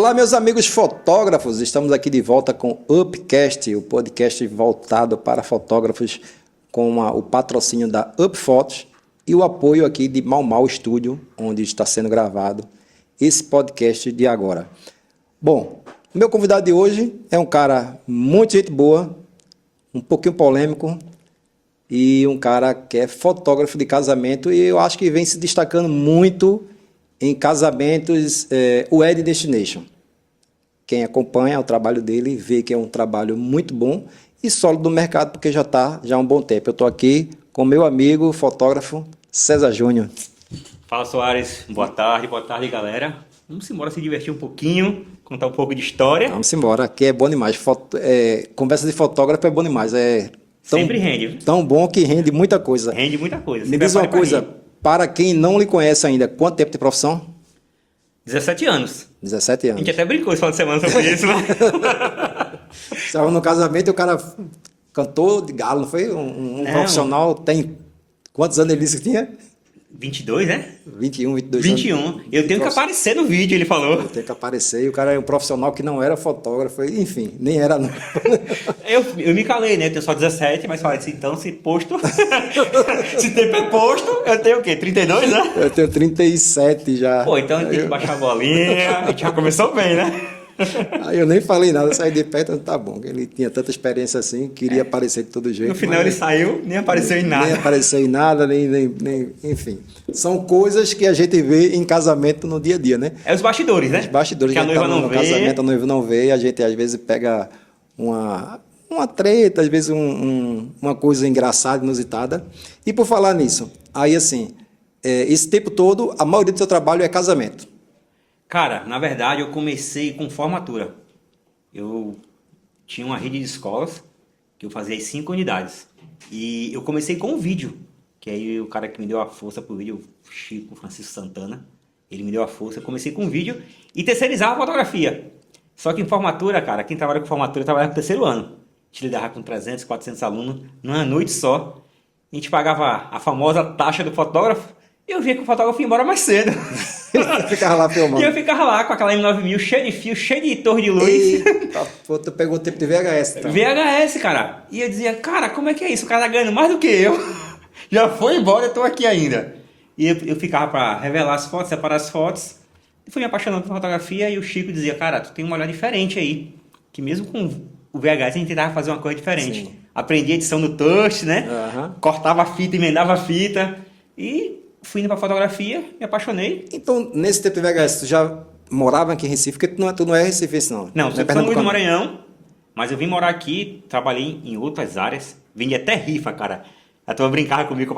Olá, meus amigos fotógrafos, estamos aqui de volta com o Upcast, o podcast voltado para fotógrafos com o patrocínio da Up Fotos e o apoio aqui de Mau Mau Studio, onde está sendo gravado esse podcast de agora. Bom, o meu convidado de hoje é um cara muito gente boa, um pouquinho polêmico e um cara que é fotógrafo de casamento e eu acho que vem se destacando muito em casamentos, o Wedding Destination. Quem acompanha o trabalho dele vê que é um trabalho muito bom e sólido no mercado, porque já está há um bom tempo. Eu estou aqui com meu amigo, fotógrafo César Júnior. Fala, Soares. Boa tarde, galera. Vamos embora se divertir um pouquinho, contar um pouco de história. Vamos embora, aqui é bom demais. Conversa de fotógrafo é bom demais. Sempre rende. Tão bom que rende muita coisa. Rende muita coisa. Me diz uma coisa, para quem não lhe conhece ainda, quanto tempo de profissão? 17 anos. 17 anos. A gente até brincou esse final de semana sobre isso, né? Estava no casamento e o cara cantou de galo, não foi? Um profissional, tem... Quantos anos ele disse que tinha? 22, né? 21, 22 21. anos. Eu tenho que aparecer no vídeo, ele falou. Eu tenho que aparecer. E o cara é um profissional que não era fotógrafo, enfim, nem era não. Eu me calei, né? Eu tenho só 17, mas falei assim, então se posto... se tempo é posto, eu tenho o quê? 32, né? Eu tenho 37 já. Pô, então a gente tem que baixar a bolinha. A gente já começou bem, né? Aí eu nem falei nada, saí de perto, tá bom. Ele tinha tanta experiência assim, queria aparecer de todo jeito. No final ele saiu, nem apareceu em nada. Nem apareceu em nada, enfim. São coisas que a gente vê em casamento no dia a dia, né? É os bastidores, né? Os bastidores que a noiva não vê. Casamento, a noiva não vê, a gente às vezes pega uma treta, às vezes uma coisa engraçada, inusitada. E por falar nisso, aí assim, esse tempo todo, a maioria do seu trabalho é casamento. Cara, na verdade eu comecei com formatura. Eu tinha uma rede de escolas que eu fazia 5 unidades. E eu comecei com um vídeo, que aí o cara que me deu a força pro vídeo, o Chico Francisco Santana, ele me deu a força. Eu comecei com um vídeo e terceirizava a fotografia. Só que em formatura, cara, quem trabalha com formatura trabalha com terceiro ano. A gente lidava com 300, 400 alunos numa noite só. A gente pagava a famosa taxa do fotógrafo. E eu via que o fotógrafo ia embora mais cedo. Eu ficava lá filmando. E eu ficava lá com aquela M9000 cheia de fio, cheia de torre de luz. Eita, pô, tu pegou o tempo de VHS, então. VHS, cara. E eu dizia, cara, como é que é isso? O cara tá ganhando mais do que eu. Já foi embora, eu tô aqui ainda. E eu ficava pra revelar as fotos, separar as fotos. E fui me apaixonando por fotografia e o Chico dizia, cara, tu tem um olhar diferente aí. Que mesmo com o VHS a gente tentava fazer uma coisa diferente. Sim. Aprendi a edição no touch, né? Uhum. Cortava a fita, emendava a fita. E fui indo pra fotografia, me apaixonei. Então, nesse tempo de VHS, tu já morava aqui em Recife? Porque tu não é recifense, não. Não, eu sou muito do Maranhão, mas eu vim morar aqui, trabalhei em outras áreas, vendi até rifa, cara. A turma brincava comigo,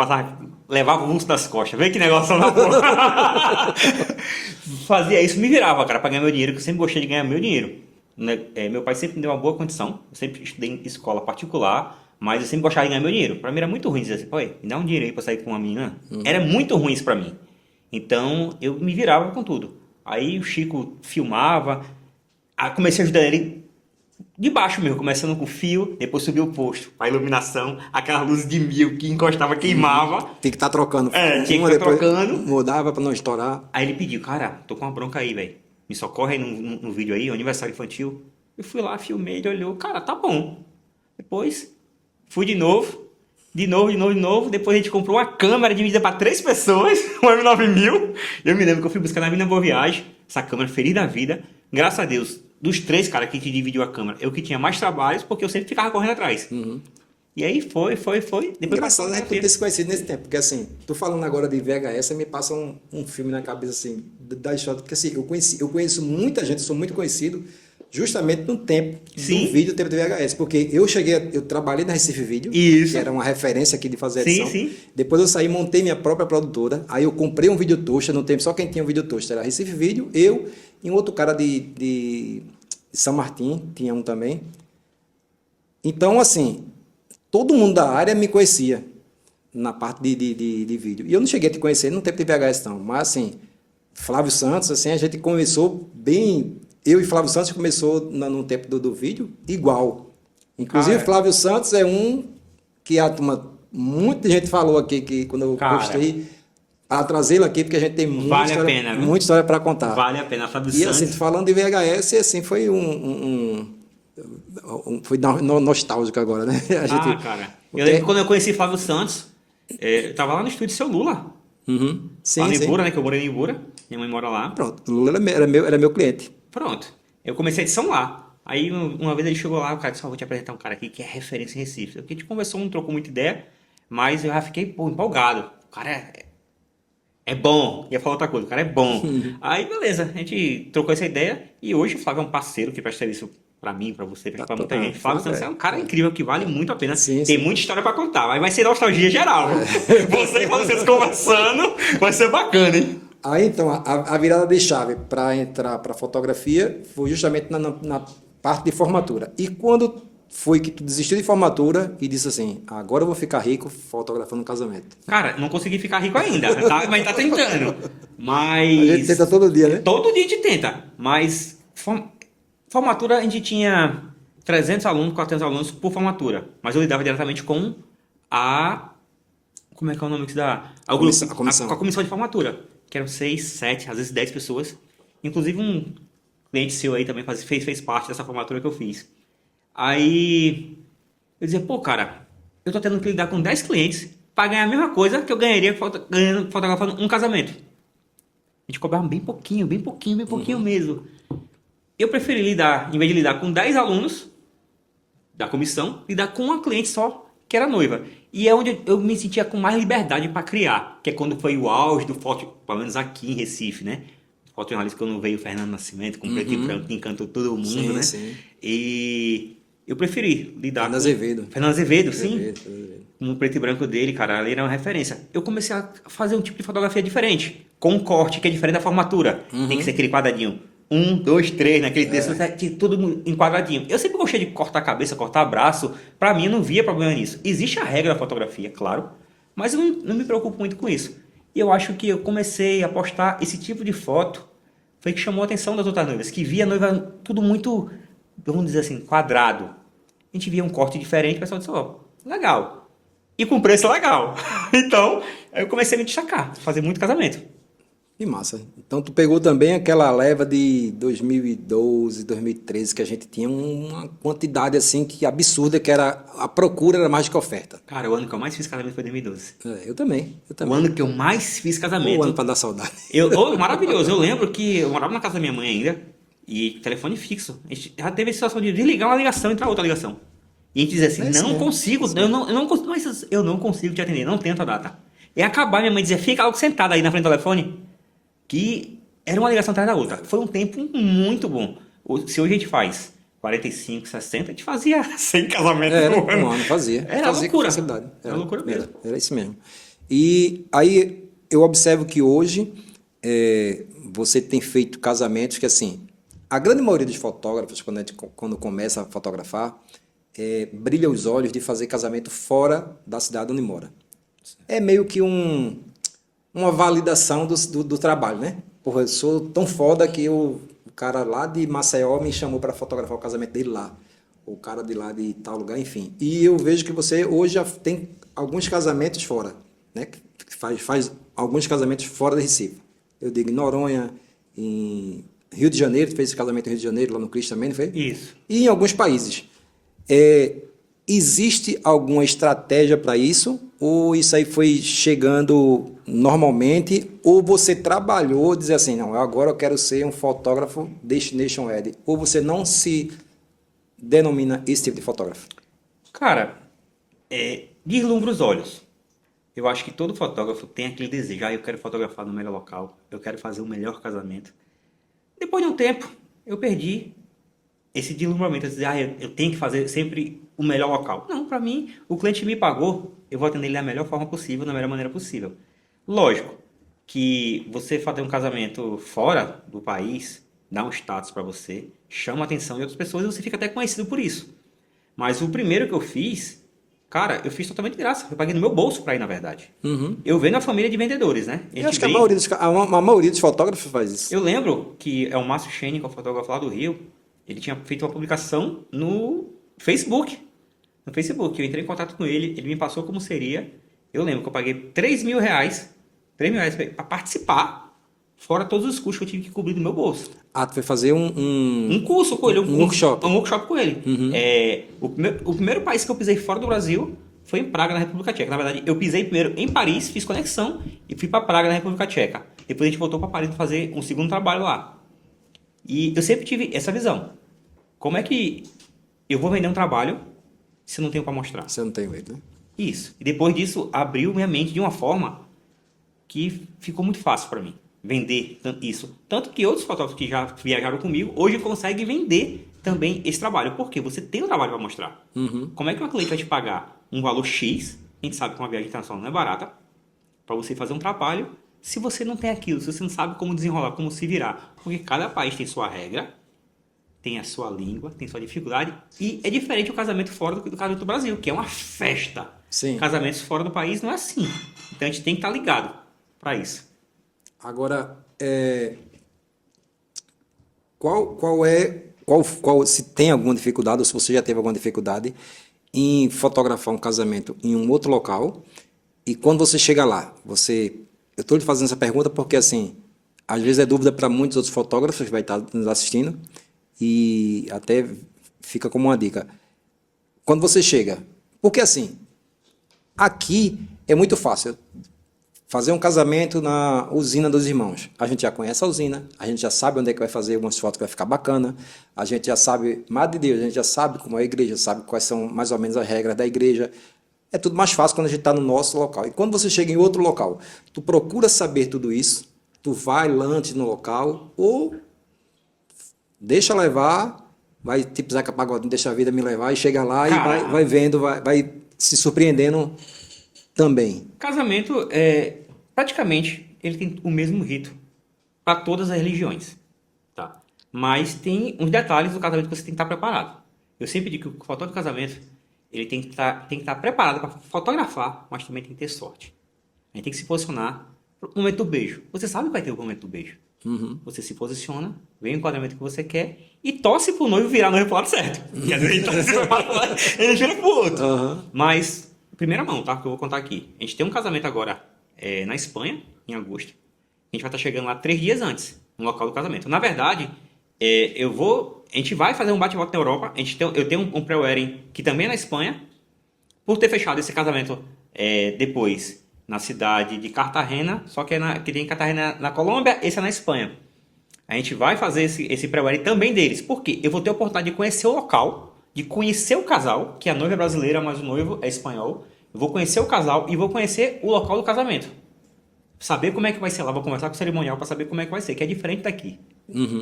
levava o russo das costas. Vê que negócio na porra. Fazia isso, me virava, cara, pra ganhar meu dinheiro, que eu sempre gostei de ganhar meu dinheiro. Meu pai sempre me deu uma boa condição, eu sempre estudei em escola particular, mas eu sempre gostava de ganhar meu dinheiro. Pra mim era muito ruim dizer assim, pô, me dá um dinheiro aí pra sair com uma menina. Era muito ruim isso pra mim. Então, eu me virava com tudo. Aí o Chico filmava, comecei a ajudar ele de baixo mesmo, começando com fio, depois subiu o posto, a iluminação, aquela luz de 1000 que encostava, queimava. Tem que estar trocando. Tinha que estar trocando. Mudava pra não estourar. Aí ele pediu, cara, tô com uma bronca aí, velho. Me socorre aí no vídeo aí, o aniversário infantil. Eu fui lá, filmei, ele olhou, cara, tá bom. Depois... fui de novo. Depois a gente comprou uma câmera dividida para 3 pessoas, uma M9000. Eu me lembro que eu fui buscar na minha boa viagem, essa câmera feliz da vida. Graças a Deus, dos 3 caras que a gente dividiu a câmera, eu que tinha mais trabalhos, porque eu sempre ficava correndo atrás. Uhum. E aí foi. Depois engraçado a gente ter se conhecido nesse tempo, porque assim, tô falando agora de VHS, me passa um filme na cabeça assim, da história, porque assim, eu conheço muita gente, sou muito conhecido, justamente no tempo do vídeo, tempo de VHS, porque eu trabalhei na Recife Vídeo, que era uma referência aqui de fazer edição. Sim. Depois eu saí, montei minha própria produtora, aí eu comprei um vídeo toaster, no tempo só quem tinha um vídeo toaster era Recife Vídeo, eu e um outro cara de São Martim, tinha um também. Então, assim, todo mundo da área me conhecia na parte de vídeo. E eu não cheguei a te conhecer no tempo de VHS, não, mas assim, Flávio Santos, assim, a gente começou bem... Eu e Flávio Santos começou no tempo do vídeo igual. Inclusive, Flávio Santos é um que muita gente falou aqui que quando eu postei, a trazê-lo aqui, porque a gente tem Vale a pena, viu? muita história para contar. Vale a pena. Fábio E assim, Santos. falando de VHS, assim, foi foi nostálgico agora, né? A gente, Cara. o Eu lembro te- que quando eu conheci Flávio Santos, eu tava lá no estúdio Seu Lula. Uhum. Lá Sim, no sim. Ibura, né? Que eu morei no Ibura. Minha mãe mora lá. Pronto, o Lula era meu cliente. Pronto. Eu comecei a edição lá. Aí uma vez ele chegou lá, o cara disse, vou te apresentar um cara aqui que é referência em Recife. A gente conversou, não trocou muita ideia, mas eu já fiquei, empolgado. O cara é bom. Ia falar outra coisa, o cara é bom. Aí, beleza, a gente trocou essa ideia e hoje o Flávio é um parceiro que presta serviço pra mim, pra você, pra muita gente. Flávio Santos é um cara incrível que vale muito a pena. Sim, Tem sim. muita história pra contar, mas vai ser nostalgia geral. Vocês conversando, vai ser bacana, hein? Aí, então, a virada de chave para entrar para fotografia foi justamente na parte de formatura. E quando foi que tu desistiu de formatura e disse assim, agora eu vou ficar rico fotografando um casamento? Cara, não consegui ficar rico ainda, tá? Mas tá tentando. A gente Mas. tenta todo dia, né? Todo dia a gente tenta. Mas. Formatura a gente tinha 300 alunos, 400 alunos por formatura. Mas eu lidava diretamente com a. Como é que é o nome que se dá? A comissão. Com a comissão de formatura. Que eram 6, 7, às vezes 10 pessoas. Inclusive um cliente seu aí também fez parte dessa formatura que eu fiz. Aí eu dizia, pô, cara, eu tô tendo que lidar com 10 clientes para ganhar a mesma coisa que eu ganharia fotografando um casamento. A gente cobrava bem pouquinho mesmo. Eu preferi lidar, em vez de lidar com 10 alunos da comissão, lidar com uma cliente só, que era noiva. E é onde eu me sentia com mais liberdade para criar, que é quando foi o auge do foto, pelo menos aqui em Recife, né? Fotojornalista, quando veio o Fernando Nascimento com preto e branco, que encantou todo mundo, Sim, né? sim. E eu preferi lidar Fernando com... Azevedo. Fernando Azevedo, sim. Azevedo. Com o preto e branco dele, cara, ali era uma referência. Eu comecei a fazer um tipo de fotografia diferente, com um corte que é diferente da formatura. Tem que ser aquele quadradinho. 1, 2, 3, naquele texto, tudo enquadradinho. Eu sempre gostei de cortar a cabeça, cortar braço. Pra mim, eu não via problema nisso. Existe a regra da fotografia, claro, mas eu não me preocupo muito com isso. E eu acho que eu comecei a postar esse tipo de foto, foi que chamou a atenção das outras noivas, que via a noiva tudo muito, vamos dizer assim, quadrado. A gente via um corte diferente, o pessoal disse, ó, legal. E com preço legal. Então, eu comecei a me destacar, fazer muito casamento. Que massa. Então tu pegou também aquela leva de 2012, 2013, que a gente tinha uma quantidade assim que absurda, que era a procura era mais do que a oferta. Cara, o ano que eu mais fiz casamento foi 2012. Eu também. O ano que eu mais fiz O casamento. ano para dar saudade. Maravilhoso. Eu lembro que eu morava na casa da minha mãe ainda, e telefone fixo. A gente já teve a situação de desligar uma ligação e entrar outra ligação. E a gente dizia assim, É isso não mesmo. consigo, eu não consigo te atender, não tenho a data. E acabar, minha mãe dizia, fica logo sentada aí na frente do telefone, que era uma ligação atrás da outra. Foi um tempo muito bom. Se hoje a gente faz 45, 60, a gente fazia 100 casamentos Era, por ano. um ano fazia. Era Fazia com loucura. facilidade. Era loucura mesmo. Era isso mesmo. E aí eu observo que hoje você tem feito casamentos que assim, a grande maioria dos fotógrafos, quando começa a fotografar, brilha os olhos de fazer casamento fora da cidade onde mora. É meio que uma validação do trabalho, né? Porra, eu sou tão foda que o cara lá de Maceió me chamou para fotografar o casamento dele lá. O cara de lá de tal lugar, enfim. E eu vejo que você hoje já tem alguns casamentos fora, né? Faz alguns casamentos fora de Recife. Eu digo em Noronha, em Rio de Janeiro, fez esse casamento em Rio de Janeiro, lá no Cristo também, não foi? Isso. E em alguns países. Existe alguma estratégia para isso? Ou isso aí foi chegando normalmente? Ou você trabalhou dizer assim, não, agora eu quero ser um fotógrafo Destination Wedding? Ou você não se denomina esse tipo de fotógrafo? Cara, deslumbra os olhos. Eu acho que todo fotógrafo tem aquele desejo. Eu quero fotografar no melhor local. Eu quero fazer o melhor casamento. Depois de um tempo, eu perdi esse deslumbramento. Eu tenho que fazer sempre o melhor local. Não, para mim, o cliente me pagou. Eu vou atender ele da melhor forma possível, da melhor maneira possível. Lógico que você fazer um casamento fora do país dá um status para você, chama a atenção de outras pessoas e você fica até conhecido por isso. Mas o primeiro que eu fiz, cara, eu fiz totalmente de graça. Eu paguei no meu bolso para ir, na verdade. Eu venho da família de vendedores, né? Eu acho que a maioria dos fotógrafos faz isso. Eu lembro que o Márcio Schenning, que é o fotógrafo lá do Rio, ele tinha feito uma publicação no Facebook. No Facebook, eu entrei em contato com ele, ele me passou como seria. Eu lembro que eu paguei R$3.000 R$ 3.000 para participar, fora todos os custos que eu tive que cobrir do meu bolso. Ah, tu foi fazer Um curso com ele, um workshop. Um workshop com ele. O primeiro país que eu pisei fora do Brasil foi em Praga, na República Tcheca. Na verdade, eu pisei primeiro em Paris, fiz conexão e fui para Praga, na República Tcheca. Depois a gente voltou para Paris para fazer um segundo trabalho lá. E eu sempre tive essa visão. Como é que eu vou vender um trabalho se eu não tenho para mostrar? Você não tem medo, né? Isso. E depois disso, abriu minha mente de uma forma que ficou muito fácil para mim vender isso. Tanto que outros fotógrafos que já viajaram comigo, hoje conseguem vender também esse trabalho. Porque você tem um trabalho para mostrar. Como é que uma cliente vai te pagar um valor X? A gente sabe que uma viagem internacional não é barata. Para você fazer um trabalho, se você não tem aquilo, se você não sabe como desenrolar, como se virar. Porque cada país tem sua regra, tem a sua língua, tem sua dificuldade. E é diferente o casamento fora do casamento do Brasil, que é uma festa. Sim. Casamentos fora do país não é assim. Então a gente tem que estar ligado para isso. Agora, se tem alguma dificuldade, ou se você já teve alguma dificuldade em fotografar um casamento em um outro local, e quando você chega lá, eu estou lhe fazendo essa pergunta porque, assim, às vezes é dúvida para muitos outros fotógrafos que vai estar nos assistindo, e até fica como uma dica. Quando você chega, porque assim, aqui é muito fácil fazer um casamento na usina dos irmãos. A gente já conhece a usina, a gente já sabe onde é que vai fazer umas fotos que vai ficar bacana, a gente já sabe, mais de Deus, a gente já sabe como é a igreja, sabe quais são mais ou menos as regras da igreja. É tudo mais fácil quando a gente está no nosso local. E quando você chega em outro local, tu procura saber tudo isso, tu vai lá antes no local, ou deixa levar, vai tipo Zeca Pagodinho, deixa a vida me levar, e chega lá e vai vendo, vai se surpreendendo também. Casamento, praticamente, ele tem o mesmo rito para todas as religiões, tá? Mas tem uns detalhes do casamento que você tem que estar preparado. Eu sempre digo que o fotógrafo de casamento, ele tem que estar preparado para fotografar, mas também tem que ter sorte. A gente tem que se posicionar no momento do beijo. Você sabe que vai ter o momento do beijo. Você se posiciona, vê o enquadramento que você quer e torce pro noivo virar noivo pro lado certo. E às vezes ele vira pro outro. Mas, primeira mão, tá? Que eu vou contar aqui. A gente tem um casamento agora na Espanha, em agosto. A gente vai estar chegando lá 3 dias antes, no local do casamento. Na verdade, a gente vai fazer um bate-volta na Europa. Eu tenho um pré-wedding que também é na Espanha. Por ter fechado esse casamento depois na cidade de Cartagena, só que que tem Cartagena na Colômbia, esse é na Espanha. A gente vai fazer esse pré-wedding também deles. Por quê? Eu vou ter a oportunidade de conhecer o local, de conhecer o casal, que a noiva é brasileira, mas o noivo é espanhol. Eu vou conhecer o casal e vou conhecer o local do casamento. Saber como é que vai ser lá, vou conversar com o cerimonial para saber como é que vai ser, que é diferente daqui.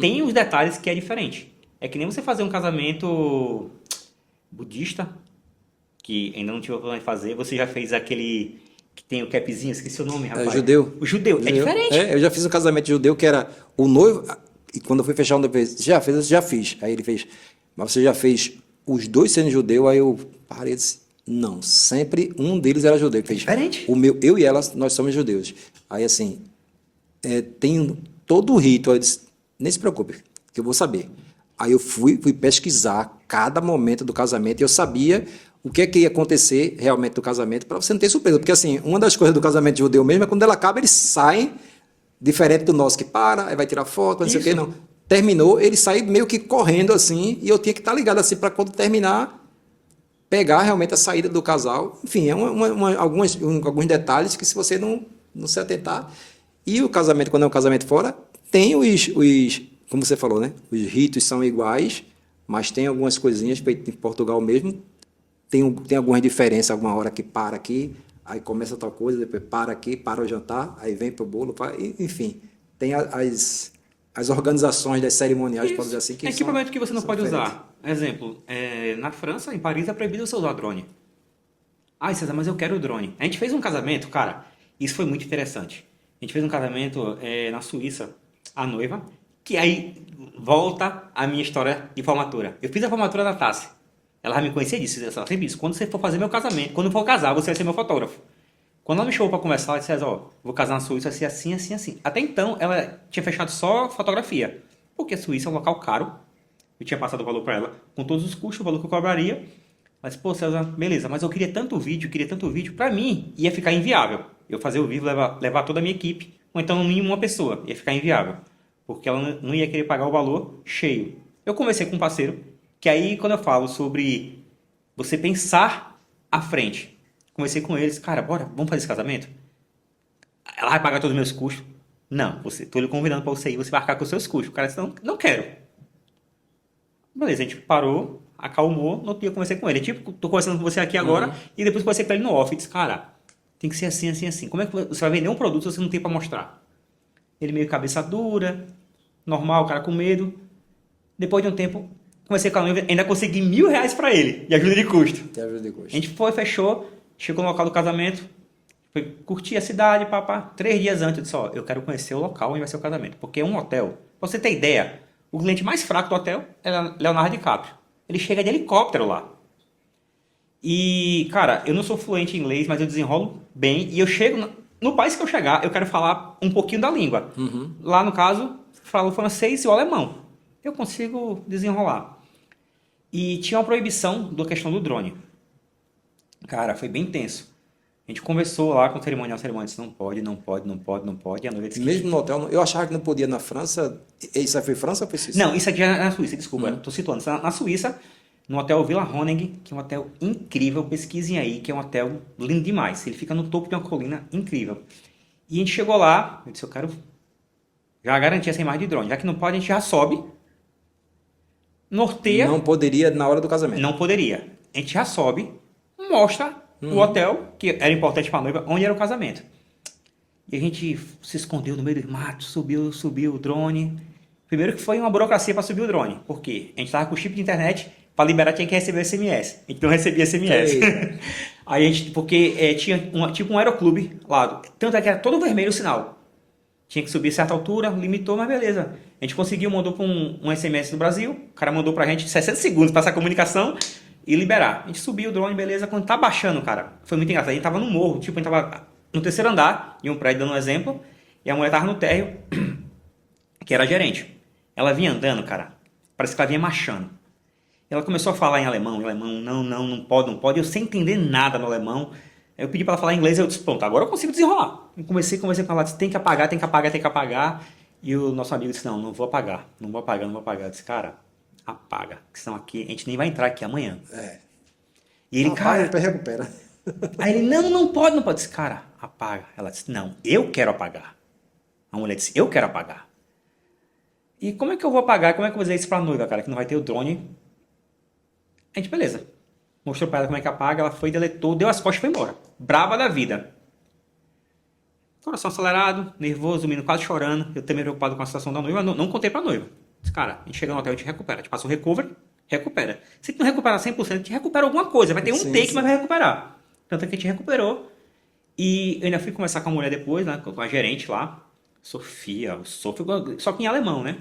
Tem os detalhes que é diferente. É que nem você fazer um casamento budista, que ainda não tive a oportunidade de fazer. Você já fez aquele que tem o capzinho, esqueci o nome, rapaz. Judeu. O judeu. É diferente. Eu já fiz um casamento judeu que era o noivo, e quando eu fui fechar um depois, já fez? Já fiz. Aí ele fez, mas você já fez os dois sendo judeu? Aí eu parei e disse, não, sempre um deles era judeu. Fez, diferente. Eu e ela, nós somos judeus. Aí assim, tem todo o rito, eu disse, nem se preocupe, que eu vou saber. Aí eu fui pesquisar cada momento do casamento e eu sabia o que é que ia acontecer realmente do casamento para você não ter surpresa. Porque assim, uma das coisas do casamento judeu mesmo é quando ela acaba, eles saem, diferente do nosso que para, aí vai tirar foto, não sei o que, não. Terminou, ele saiu meio que correndo assim, e eu tinha que estar ligado assim para quando terminar, pegar realmente a saída do casal. Enfim, alguns detalhes que se você não se atentar. E o casamento, quando é um casamento fora, tem como você falou, né? Os ritos são iguais, mas tem algumas coisinhas, feito em Portugal mesmo, tem algumas diferenças, alguma hora que para aqui, aí começa tal coisa, depois para aqui, para o jantar, aí vem para o bolo, enfim, tem as organizações das cerimoniais, pode dizer assim, que equipamento que você não pode usar. Exemplo, na França, em Paris, é proibido você usar drone. César, mas eu quero o drone. A gente fez um casamento, cara, isso foi muito interessante. A gente fez um casamento na Suíça, a noiva, que aí volta a minha história de formatura. Eu fiz a formatura da Tassi. Ela já me conhecia disso, ela sempre disse, quando você for fazer meu casamento, quando eu for casar, você vai ser meu fotógrafo. Quando ela me chamou para conversar, ela disse, vou casar na Suíça, vai ser assim, assim, assim. Até então, ela tinha fechado só fotografia, porque a Suíça é um local caro. Eu tinha passado o valor para ela, com todos os custos, o valor que eu cobraria. Ela disse, César, beleza, mas eu queria tanto vídeo, para mim ia ficar inviável. eu fazer o vivo, levar toda a minha equipe, ou então no mínimo uma pessoa, ia ficar inviável, porque ela não ia querer pagar o valor cheio. Eu conversei com um parceiro, que aí quando eu falo sobre você pensar à frente, conversei com eles, cara, bora, vamos fazer esse casamento? Ela vai pagar todos os meus custos? Não, tô lhe convidando para você ir, você vai arcar com os seus custos. O cara disse, não quero. Beleza, a gente parou, acalmou, no outro dia eu conversei com ele. Tipo, tô conversando com você aqui agora, e depois conversei com ele no off, e disse, cara, tem que ser assim, assim, assim. Como é que você vai vender um produto se você não tem para mostrar? Ele meio cabeça dura, normal, o cara com medo. Depois de um tempo, comecei com a noiva, ainda consegui R$1.000 para ele, de ajuda de custo. De ajuda de custo. A gente foi, fechou, chegou no local do casamento, foi curtir a cidade, papá. 3 dias antes, eu disse, ó, eu quero conhecer o local onde vai ser o casamento. Porque é um hotel. Pra você ter ideia, o cliente mais fraco do hotel é Leonardo DiCaprio. Ele chega de helicóptero lá. E, cara, eu não sou fluente em inglês, mas eu desenrolo bem. E eu chego, no país que eu chegar, eu quero falar um pouquinho da língua. Lá, no caso, falo francês e o alemão. Eu consigo desenrolar. E tinha uma proibição da questão do drone. Cara, foi bem tenso. A gente conversou lá com o cerimonial disse, não pode. E a noiva disse Mesmo no hotel, eu achava que não podia na França. Isso aí foi França ou foi Suíça? Não, isso aqui é na Suíça, desculpa, estou situando. Isso é na Suíça, no hotel Villa Honig, que é um hotel incrível, pesquisem aí, que é um hotel lindo demais. Ele fica no topo de uma colina incrível. E a gente chegou lá, eu disse, eu quero já garantir essa imagem de drone. Já que não pode, a gente já sobe, norteia. Não poderia na hora do casamento. Não poderia. A gente já sobe, mostra o hotel, que era importante para a noiva, onde era o casamento. E a gente se escondeu no meio do mato, subiu o drone. Primeiro que foi uma burocracia para subir o drone. Por quê? A gente estava com o chip de internet, para liberar tinha que receber SMS. A gente não recebia SMS. Aí a gente, porque tinha tipo um aeroclube lá. Tanto é que era todo vermelho o sinal. Tinha que subir a certa altura, limitou, mas beleza. A gente conseguiu, mandou com um SMS do Brasil. O cara mandou pra gente 60 segundos para essa comunicação e liberar. A gente subiu o drone, beleza. Quando tá baixando, cara, foi muito engraçado. A gente tava no morro, tipo, a gente tava no 3º andar, em um prédio, dando um exemplo, e a mulher tava no térreo, que era a gerente. Ela vinha andando, cara, parece que ela vinha marchando. Ela começou a falar em alemão, não pode. Eu sem entender nada no alemão. Eu pedi para ela falar em inglês, eu disse, pronto, agora eu consigo desenrolar. Eu comecei com ela, disse, tem que apagar. E o nosso amigo disse, não vou apagar. Eu disse, cara, apaga, que senão aqui, a gente nem vai entrar aqui amanhã. E ele, cara... recupera. Aí ele, não pode. Eu disse, cara, apaga. Ela disse, não, eu quero apagar. A mulher disse, eu quero apagar. E como é que eu vou apagar? Como é que eu vou dizer isso pra noiva, cara, que não vai ter o drone? A gente, beleza. Mostrou pra ela como é que apaga, ela foi, deletou, deu as costas e foi embora. Brava da vida. Coração acelerado, nervoso, o menino quase chorando. Eu também preocupado com a situação da noiva, não contei pra noiva. Disse, cara, a gente chega no hotel, a gente recupera. A gente passa o recovery, recupera. Se tu não recuperar 100%, a gente recupera alguma coisa. Vai ter um take, mas vai recuperar. Tanto é que a gente recuperou. E eu ainda fui conversar com a mulher depois, né, com a gerente lá. Sofia, só que em alemão, né?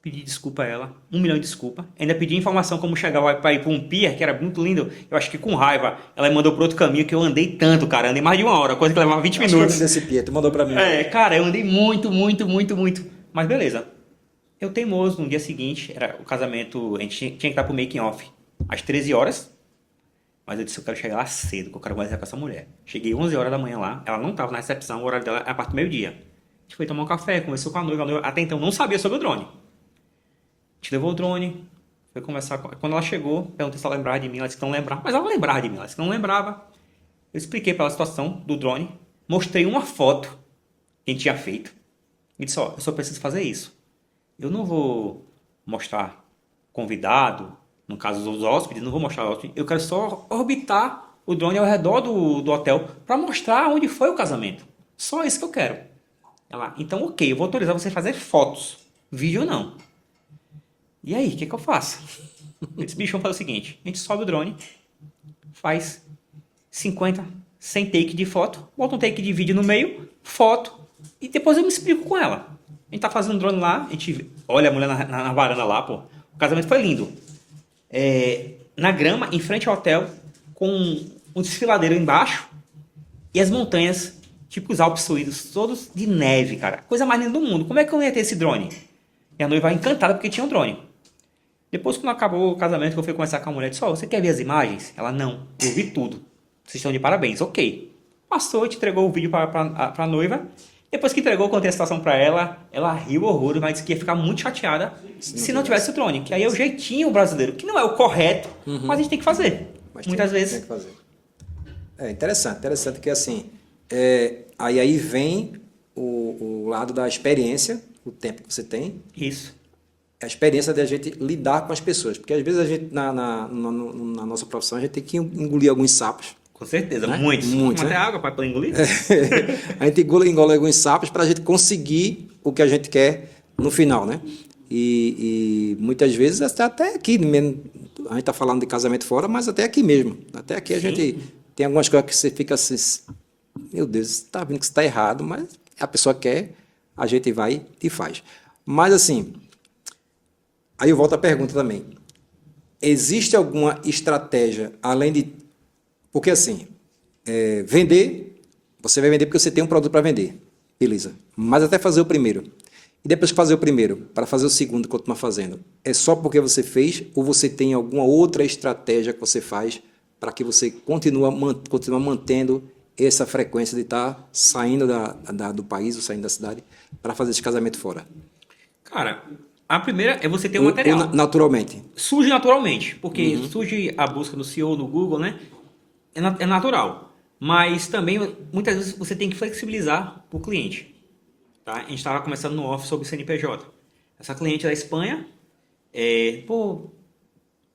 Pedi desculpa a ela, 1 milhão de desculpa. Ainda pedi informação como chegar para ir para um pier, que era muito lindo. Eu acho que com raiva, ela me mandou para outro caminho, que eu andei tanto, cara. Andei mais de 1 hora, coisa que levava 20 minutos. Que desse pier, tu mandou para mim. Cara, eu andei muito. Mas beleza. Eu teimoso, no dia seguinte, era o casamento, a gente tinha que estar pro making off às 13 horas. Mas eu disse, eu quero chegar lá cedo, que eu quero conversar com essa mulher. Cheguei 11 horas da manhã lá, ela não estava na recepção, o horário dela era a partir do meio-dia. A gente foi tomar um café, conversou com a noiva até então não sabia sobre o drone. A gente levou o drone, foi conversar com ela. Quando ela chegou, perguntei se ela lembrava de mim, ela disse que não lembrava. Mas ela lembrava de mim, ela disse que não lembrava. Eu expliquei para ela a situação do drone, mostrei uma foto que a gente tinha feito. E disse, eu só preciso fazer isso. Eu não vou mostrar convidado, no caso os hóspedes, não vou mostrar hóspedes. Eu quero só orbitar o drone ao redor do hotel para mostrar onde foi o casamento. Só isso que eu quero. Ela, então ok, eu vou autorizar você a fazer fotos. Vídeo não. E aí, o que eu faço? Esse bichão faz o seguinte, a gente sobe o drone, faz 50, 100 take de foto, bota um take de vídeo no meio, foto, e depois eu me explico com ela. A gente tá fazendo um drone lá, a gente olha a mulher na varanda lá, pô. O casamento foi lindo. Na grama, em frente ao hotel, com um desfiladeiro embaixo, e as montanhas, tipo os Alpes suíços, todos de neve, cara. Coisa mais linda do mundo. Como é que eu ia ter esse drone? E a noiva encantada porque tinha um drone. Depois, quando acabou o casamento, que eu fui conversar com a mulher, disse, você quer ver as imagens? Ela, não, eu vi tudo. Vocês estão de parabéns, ok. Passou, te entregou o vídeo pra noiva. Depois que entregou, eu contei a situação pra ela. Ela riu horror, mas disse que ia ficar muito chateada se não tivesse o drone. Que aí é o jeitinho brasileiro, que não é o correto, mas a gente tem que fazer. Mas Muitas vezes. Tem que fazer. É interessante que assim, aí vem o lado da experiência, o tempo que você tem, Isso. a experiência de a gente lidar com as pessoas. Porque às vezes a gente, na nossa profissão, a gente tem que engolir alguns sapos. Com certeza, Né? muitos. Muitos, Até né? água para engolir. A gente engole alguns sapos para a gente conseguir o que a gente quer no final, né? E muitas vezes, até aqui mesmo, a gente está falando de casamento fora, mas até aqui mesmo. Até aqui a gente tem algumas coisas que você fica assim, meu Deus, está vendo que isso está errado, mas a pessoa quer, a gente vai e faz. Mas assim, aí eu volto à pergunta também. Existe alguma estratégia, além de... Porque assim, vender, você vai vender porque você tem um produto para vender. Beleza. Mas até fazer o primeiro. E depois que fazer o primeiro, para fazer o segundo e continuar fazendo, é só porque você fez ou você tem alguma outra estratégia que você faz para que você continue mantendo essa frequência de estar saindo do país ou saindo da cidade para fazer esse casamento fora? Cara, a primeira é você ter o material. Naturalmente. Surge naturalmente, porque surge a busca no SEO, no Google, né? É natural. Mas também, muitas vezes, você tem que flexibilizar para o cliente. Tá? A gente estava conversando no off sobre CNPJ. Essa cliente da Espanha,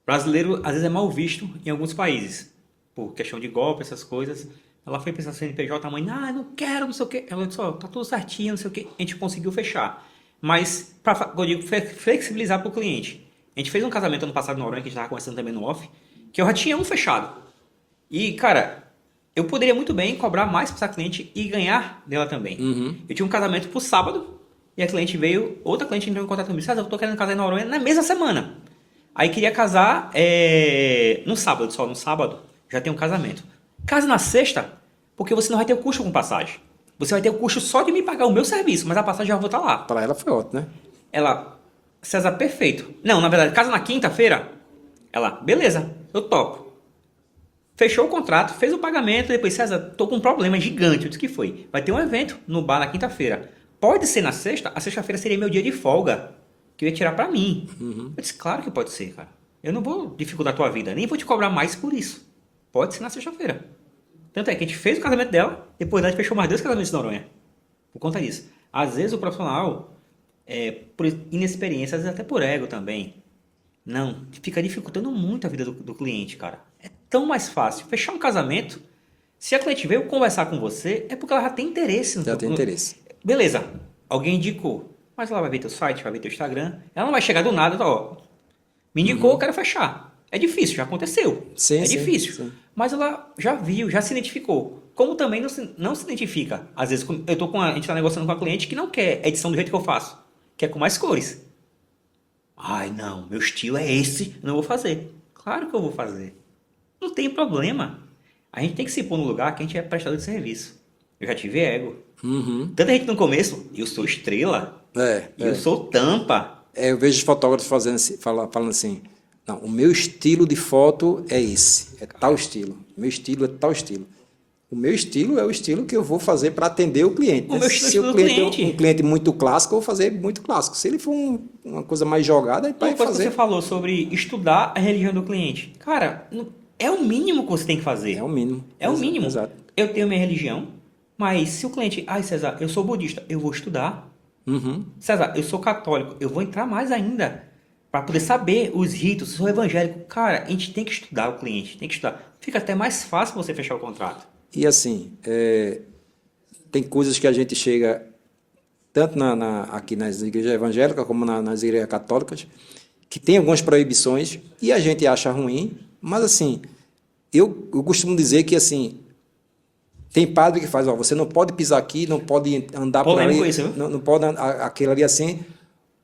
brasileiro às vezes é mal visto em alguns países. Por questão de golpe, essas coisas. Ela foi pensar CNPJ, a mãe, não quero, não sei o quê. Ela disse, tá tudo certinho, não sei o quê. A gente conseguiu fechar. Mas, eu digo, flexibilizar para o cliente. A gente fez um casamento ano passado no Noronha, que a gente estava conversando também no off, que eu já tinha um fechado. E, cara, eu poderia muito bem cobrar mais para essa cliente e ganhar dela também. Eu tinha um casamento pro sábado e a cliente veio, outra cliente entrou em contato comigo, eu tô querendo casar em Noronha na mesma semana. Aí queria casar no sábado já tem um casamento. Casa na sexta, porque você não vai ter o custo com passagem. Você vai ter o custo só de me pagar o meu serviço, mas a passagem já vou estar lá. Para ela foi ótimo, né? Ela, César, perfeito. Não, na verdade, casa na quinta-feira? Ela, beleza, eu topo. Fechou o contrato, fez o pagamento, depois, César, tô com um problema gigante. Eu disse que foi. Vai ter um evento no bar na quinta-feira. Pode ser na sexta? A sexta-feira seria meu dia de folga, que eu ia tirar pra mim. Eu disse, claro que pode ser, cara. Eu não vou dificultar a tua vida, nem vou te cobrar mais por isso. Pode ser na sexta-feira. Tanto é que a gente fez o casamento dela, depois a gente fechou mais 2 casamentos em Noronha. Por conta disso. Às vezes o profissional, por inexperiência, às vezes até por ego também, fica dificultando muito a vida do cliente, cara. É tão mais fácil fechar um casamento. Se a cliente veio conversar com você, é porque ela já tem interesse. Já tem interesse. Beleza, alguém indicou. Mas ela vai ver teu site, vai ver teu Instagram. Ela não vai chegar do nada, me indicou, eu quero fechar. É difícil, já aconteceu. Sim, difícil. Sim. Mas ela já viu, já se identificou. Como também não se identifica. Às vezes a gente está negociando com a cliente que não quer a edição do jeito que eu faço. Quer com mais cores. Ai, não, meu estilo é esse, eu não vou fazer. Claro que eu vou fazer. Não tem problema. A gente tem que se pôr no lugar que a gente é prestador de serviço. Eu já tive ego. Tanta gente no começo, eu sou estrela. Eu sou tampa. Eu vejo os fotógrafos falando assim, não, o meu estilo de foto é esse, é tal estilo. O meu estilo é tal estilo. O meu estilo é o estilo que eu vou fazer para atender o cliente. O meu estilo Se é o cliente é um cliente muito clássico, eu vou fazer muito clássico. Se ele for uma coisa mais jogada, aí vai fazer. Você falou sobre estudar a religião do cliente. Cara, é o mínimo que você tem que fazer. É o mínimo. É o mínimo. Exato. Eu tenho minha religião, mas se o cliente... César, eu sou budista, eu vou estudar. César, eu sou católico, eu vou entrar mais ainda para poder saber os ritos. Eu sou evangélico. Cara, a gente tem que estudar o cliente, tem que estudar. Fica até mais fácil você fechar o contrato. E assim, tem coisas que a gente chega, tanto aqui nas igrejas evangélicas como nas igrejas católicas, que tem algumas proibições e a gente acha ruim, mas assim, eu costumo dizer que assim, tem padre que faz, você não pode pisar aqui, não pode andar por ali, isso, não pode aquele ali assim,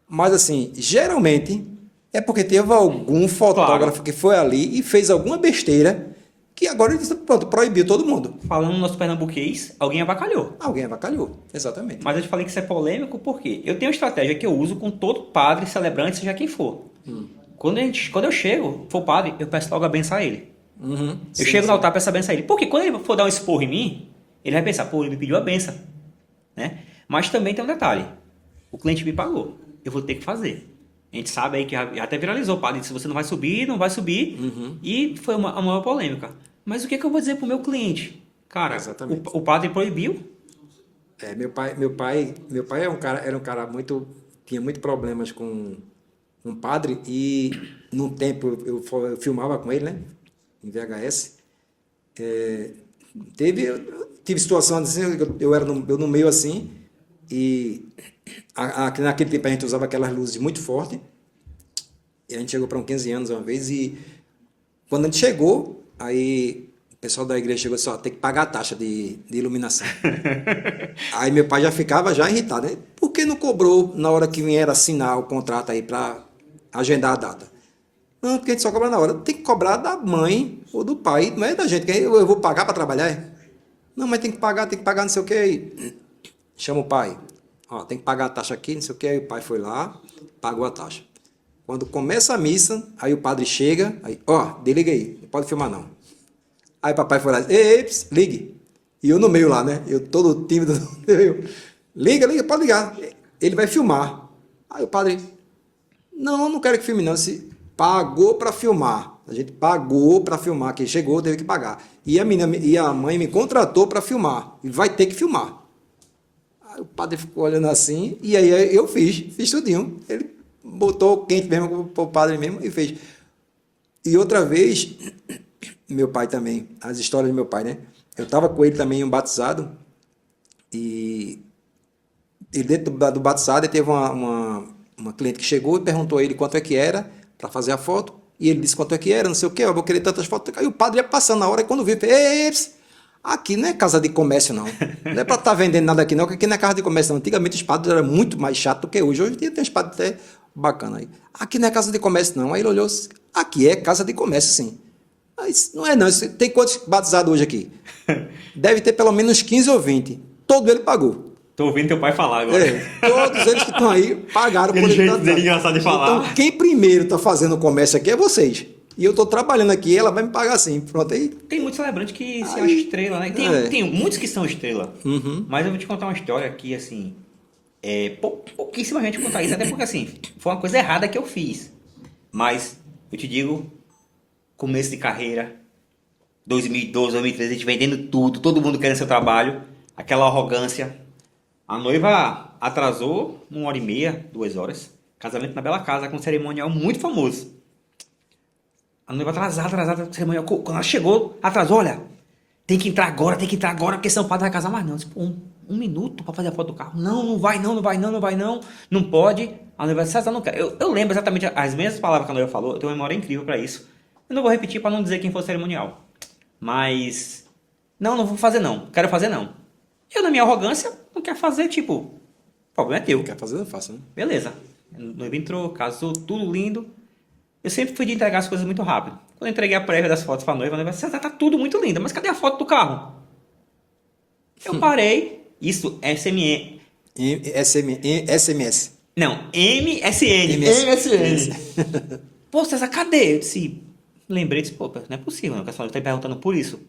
mas assim, geralmente é porque teve algum fotógrafo que foi ali e fez alguma besteira que agora ele disse, pronto, proibiu todo mundo. Falando no nosso pernambuquês, alguém avacalhou. Alguém avacalhou, exatamente. Mas eu te falei que isso é polêmico porque eu tenho uma estratégia que eu uso com todo padre, celebrante, seja quem for. Quando eu chego, for padre, eu peço logo a benção a ele. Eu chego no altar e peço a benção a ele. Porque quando ele for dar um esporro em mim, Ele vai pensar, pô, ele me pediu a benção, né? Mas também tem um detalhe. O cliente me pagou. Eu vou ter que fazer. A gente sabe aí que já até viralizou. O padre disse, você não vai subir, não vai subir. E foi a maior polêmica. Mas o que eu vou dizer pro meu cliente? Cara, o padre proibiu. Meu pai era um cara muito, tinha muito problemas com um padre e num tempo eu filmava com ele, né? Em VHS. Tive situações assim, eu era no meio assim e naquele tempo a gente usava aquelas luzes muito fortes e a gente chegou para uns 15 anos uma vez e quando a gente chegou, aí o pessoal da igreja chegou e disse, ó, tem que pagar a taxa de iluminação. Aí meu pai já ficava já irritado, né? Por que não cobrou na hora que vier assinar o contrato aí para agendar a data? Não, porque a gente só cobra na hora. Tem que cobrar da mãe ou do pai, não é da gente. Eu vou pagar para trabalhar? Não, mas tem que pagar não sei o que. Aí chama o pai. Ó, tem que pagar a taxa aqui, não sei o que. Aí o pai foi lá, pagou a taxa. Quando começa a missa, aí o padre chega, aí, ó, desliga aí, não pode filmar não. Aí o papai foi lá, ei, ligue. E eu no meio lá, né? Eu todo tímido, liga, pode ligar. Ele vai filmar. Aí o padre, não quero que filme não. Se pagou para filmar. A gente pagou para filmar. Quem chegou teve que pagar. E a mãe me contratou para filmar. E vai ter que filmar. Aí o padre ficou olhando assim. E aí eu fiz tudinho. Ele botou quente mesmo para o padre mesmo e fez. E outra vez, meu pai também, as histórias do meu pai, né? Eu estava com ele também em um batizado. E ele dentro do batizado ele teve uma cliente que chegou e perguntou a ele quanto é que era para fazer a foto, e ele disse quanto é que era, não sei o que, eu vou querer tantas fotos. Aí o padre ia passando na hora, e quando viu, aqui não é casa de comércio não, não é para estar vendendo nada aqui não, porque aqui não é casa de comércio não. Antigamente os padres eram muito mais chatos do que hoje em dia tem uns padres até bacanas aí. Aqui não é casa de comércio não. Aí ele olhou, aqui é casa de comércio sim. Aí, não é não, tem quantos batizados hoje aqui? Deve ter pelo menos 15 ou 20, todo ele pagou. Tô ouvindo teu pai falar agora. Todos eles que estão aí pagaram por ele. Jeito dele engraçado de falar. Então, quem primeiro está fazendo o comércio aqui é vocês. E eu estou trabalhando aqui, ela vai me pagar assim. Pronto aí. Tem muitos celebrantes que se acham estrela, né? Tem muitos que são estrela. Mas eu vou te contar uma história que, assim, pouquíssima gente conta isso, até porque, assim, foi uma coisa errada que eu fiz. Mas, eu te digo, começo de carreira, 2012, 2013, a gente vendendo tudo, todo mundo querendo seu trabalho, aquela arrogância. A noiva atrasou 1h30, 2 horas. Casamento na Bela Casa, com um cerimonial muito famoso. A noiva atrasada, cerimonial. Quando ela chegou, atrasou, olha, tem que entrar agora, porque senão o padre vai casar mais não. Tipo, um minuto para fazer a foto do carro. Não vai não. Não pode. A noiva disse, não quer. Eu lembro exatamente as mesmas palavras que a noiva falou, eu tenho uma memória incrível para isso. Eu não vou repetir para não dizer quem foi o cerimonial. Mas, não vou fazer não, quero fazer não. Eu, na minha arrogância, não quero fazer, tipo, o problema é teu. Quer fazer, não faça, né? Beleza. O noivo entrou, casou, tudo lindo. Eu sempre fui de entregar as coisas muito rápido. Quando eu entreguei a prévia das fotos pra noiva, a noiva disse, tá tudo muito lindo, mas cadê a foto do carro? Eu parei, isso, SMS. Não, MSN. Pô, César, cadê? Eu disse, lembrei, disse, pô, não é possível, não, que a senhora tá perguntando por isso.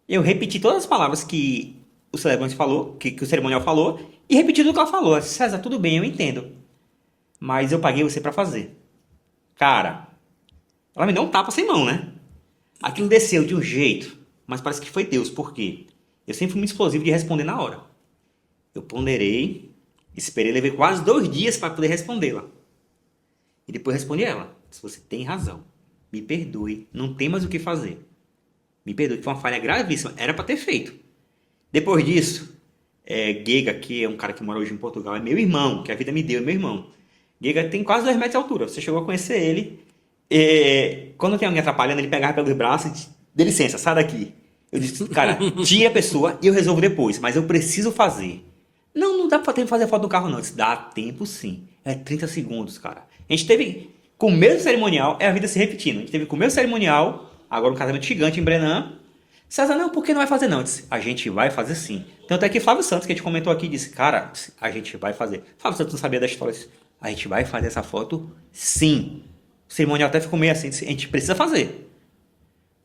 Eu repeti todas as palavras que o celebrante falou, que o cerimonial falou, e repeti tudo que ela falou. César, tudo bem, eu entendo. Mas eu paguei você pra fazer. Cara, ela me deu um tapa sem mão, né? Aquilo desceu de um jeito, mas parece que foi Deus. Por quê? Eu sempre fui muito explosivo de responder na hora. Eu ponderei, esperei, levei quase 2 dias para poder respondê-la. E depois respondi ela. Se você tem razão, me perdoe, não tem mais o que fazer. Me perdoe, foi uma falha gravíssima, era para ter feito. Depois disso, Gega, que é um cara que mora hoje em Portugal, é meu irmão, que a vida me deu, é meu irmão. Gega tem quase 2 metros de altura, você chegou a conhecer ele. Quando tem alguém atrapalhando, ele pegava pelos braços e disse, dê licença, sai daqui. Eu disse, cara, tira a pessoa e eu resolvo depois, mas eu preciso fazer. Não dá pra fazer a foto do carro não. Eu disse, dá tempo sim, é 30 segundos, cara. A gente teve, com o mesmo cerimonial, é a vida se repetindo. A gente teve com o mesmo cerimonial, agora um casamento gigante em Brenan. César, não, por que não vai fazer não? Eu disse, a gente vai fazer sim. Tanto é que Flávio Santos, que a gente comentou aqui, disse, cara, a gente vai fazer. Flávio Santos não sabia da história, disse, a gente vai fazer essa foto sim. O cerimonial até ficou meio assim, disse, a gente precisa fazer.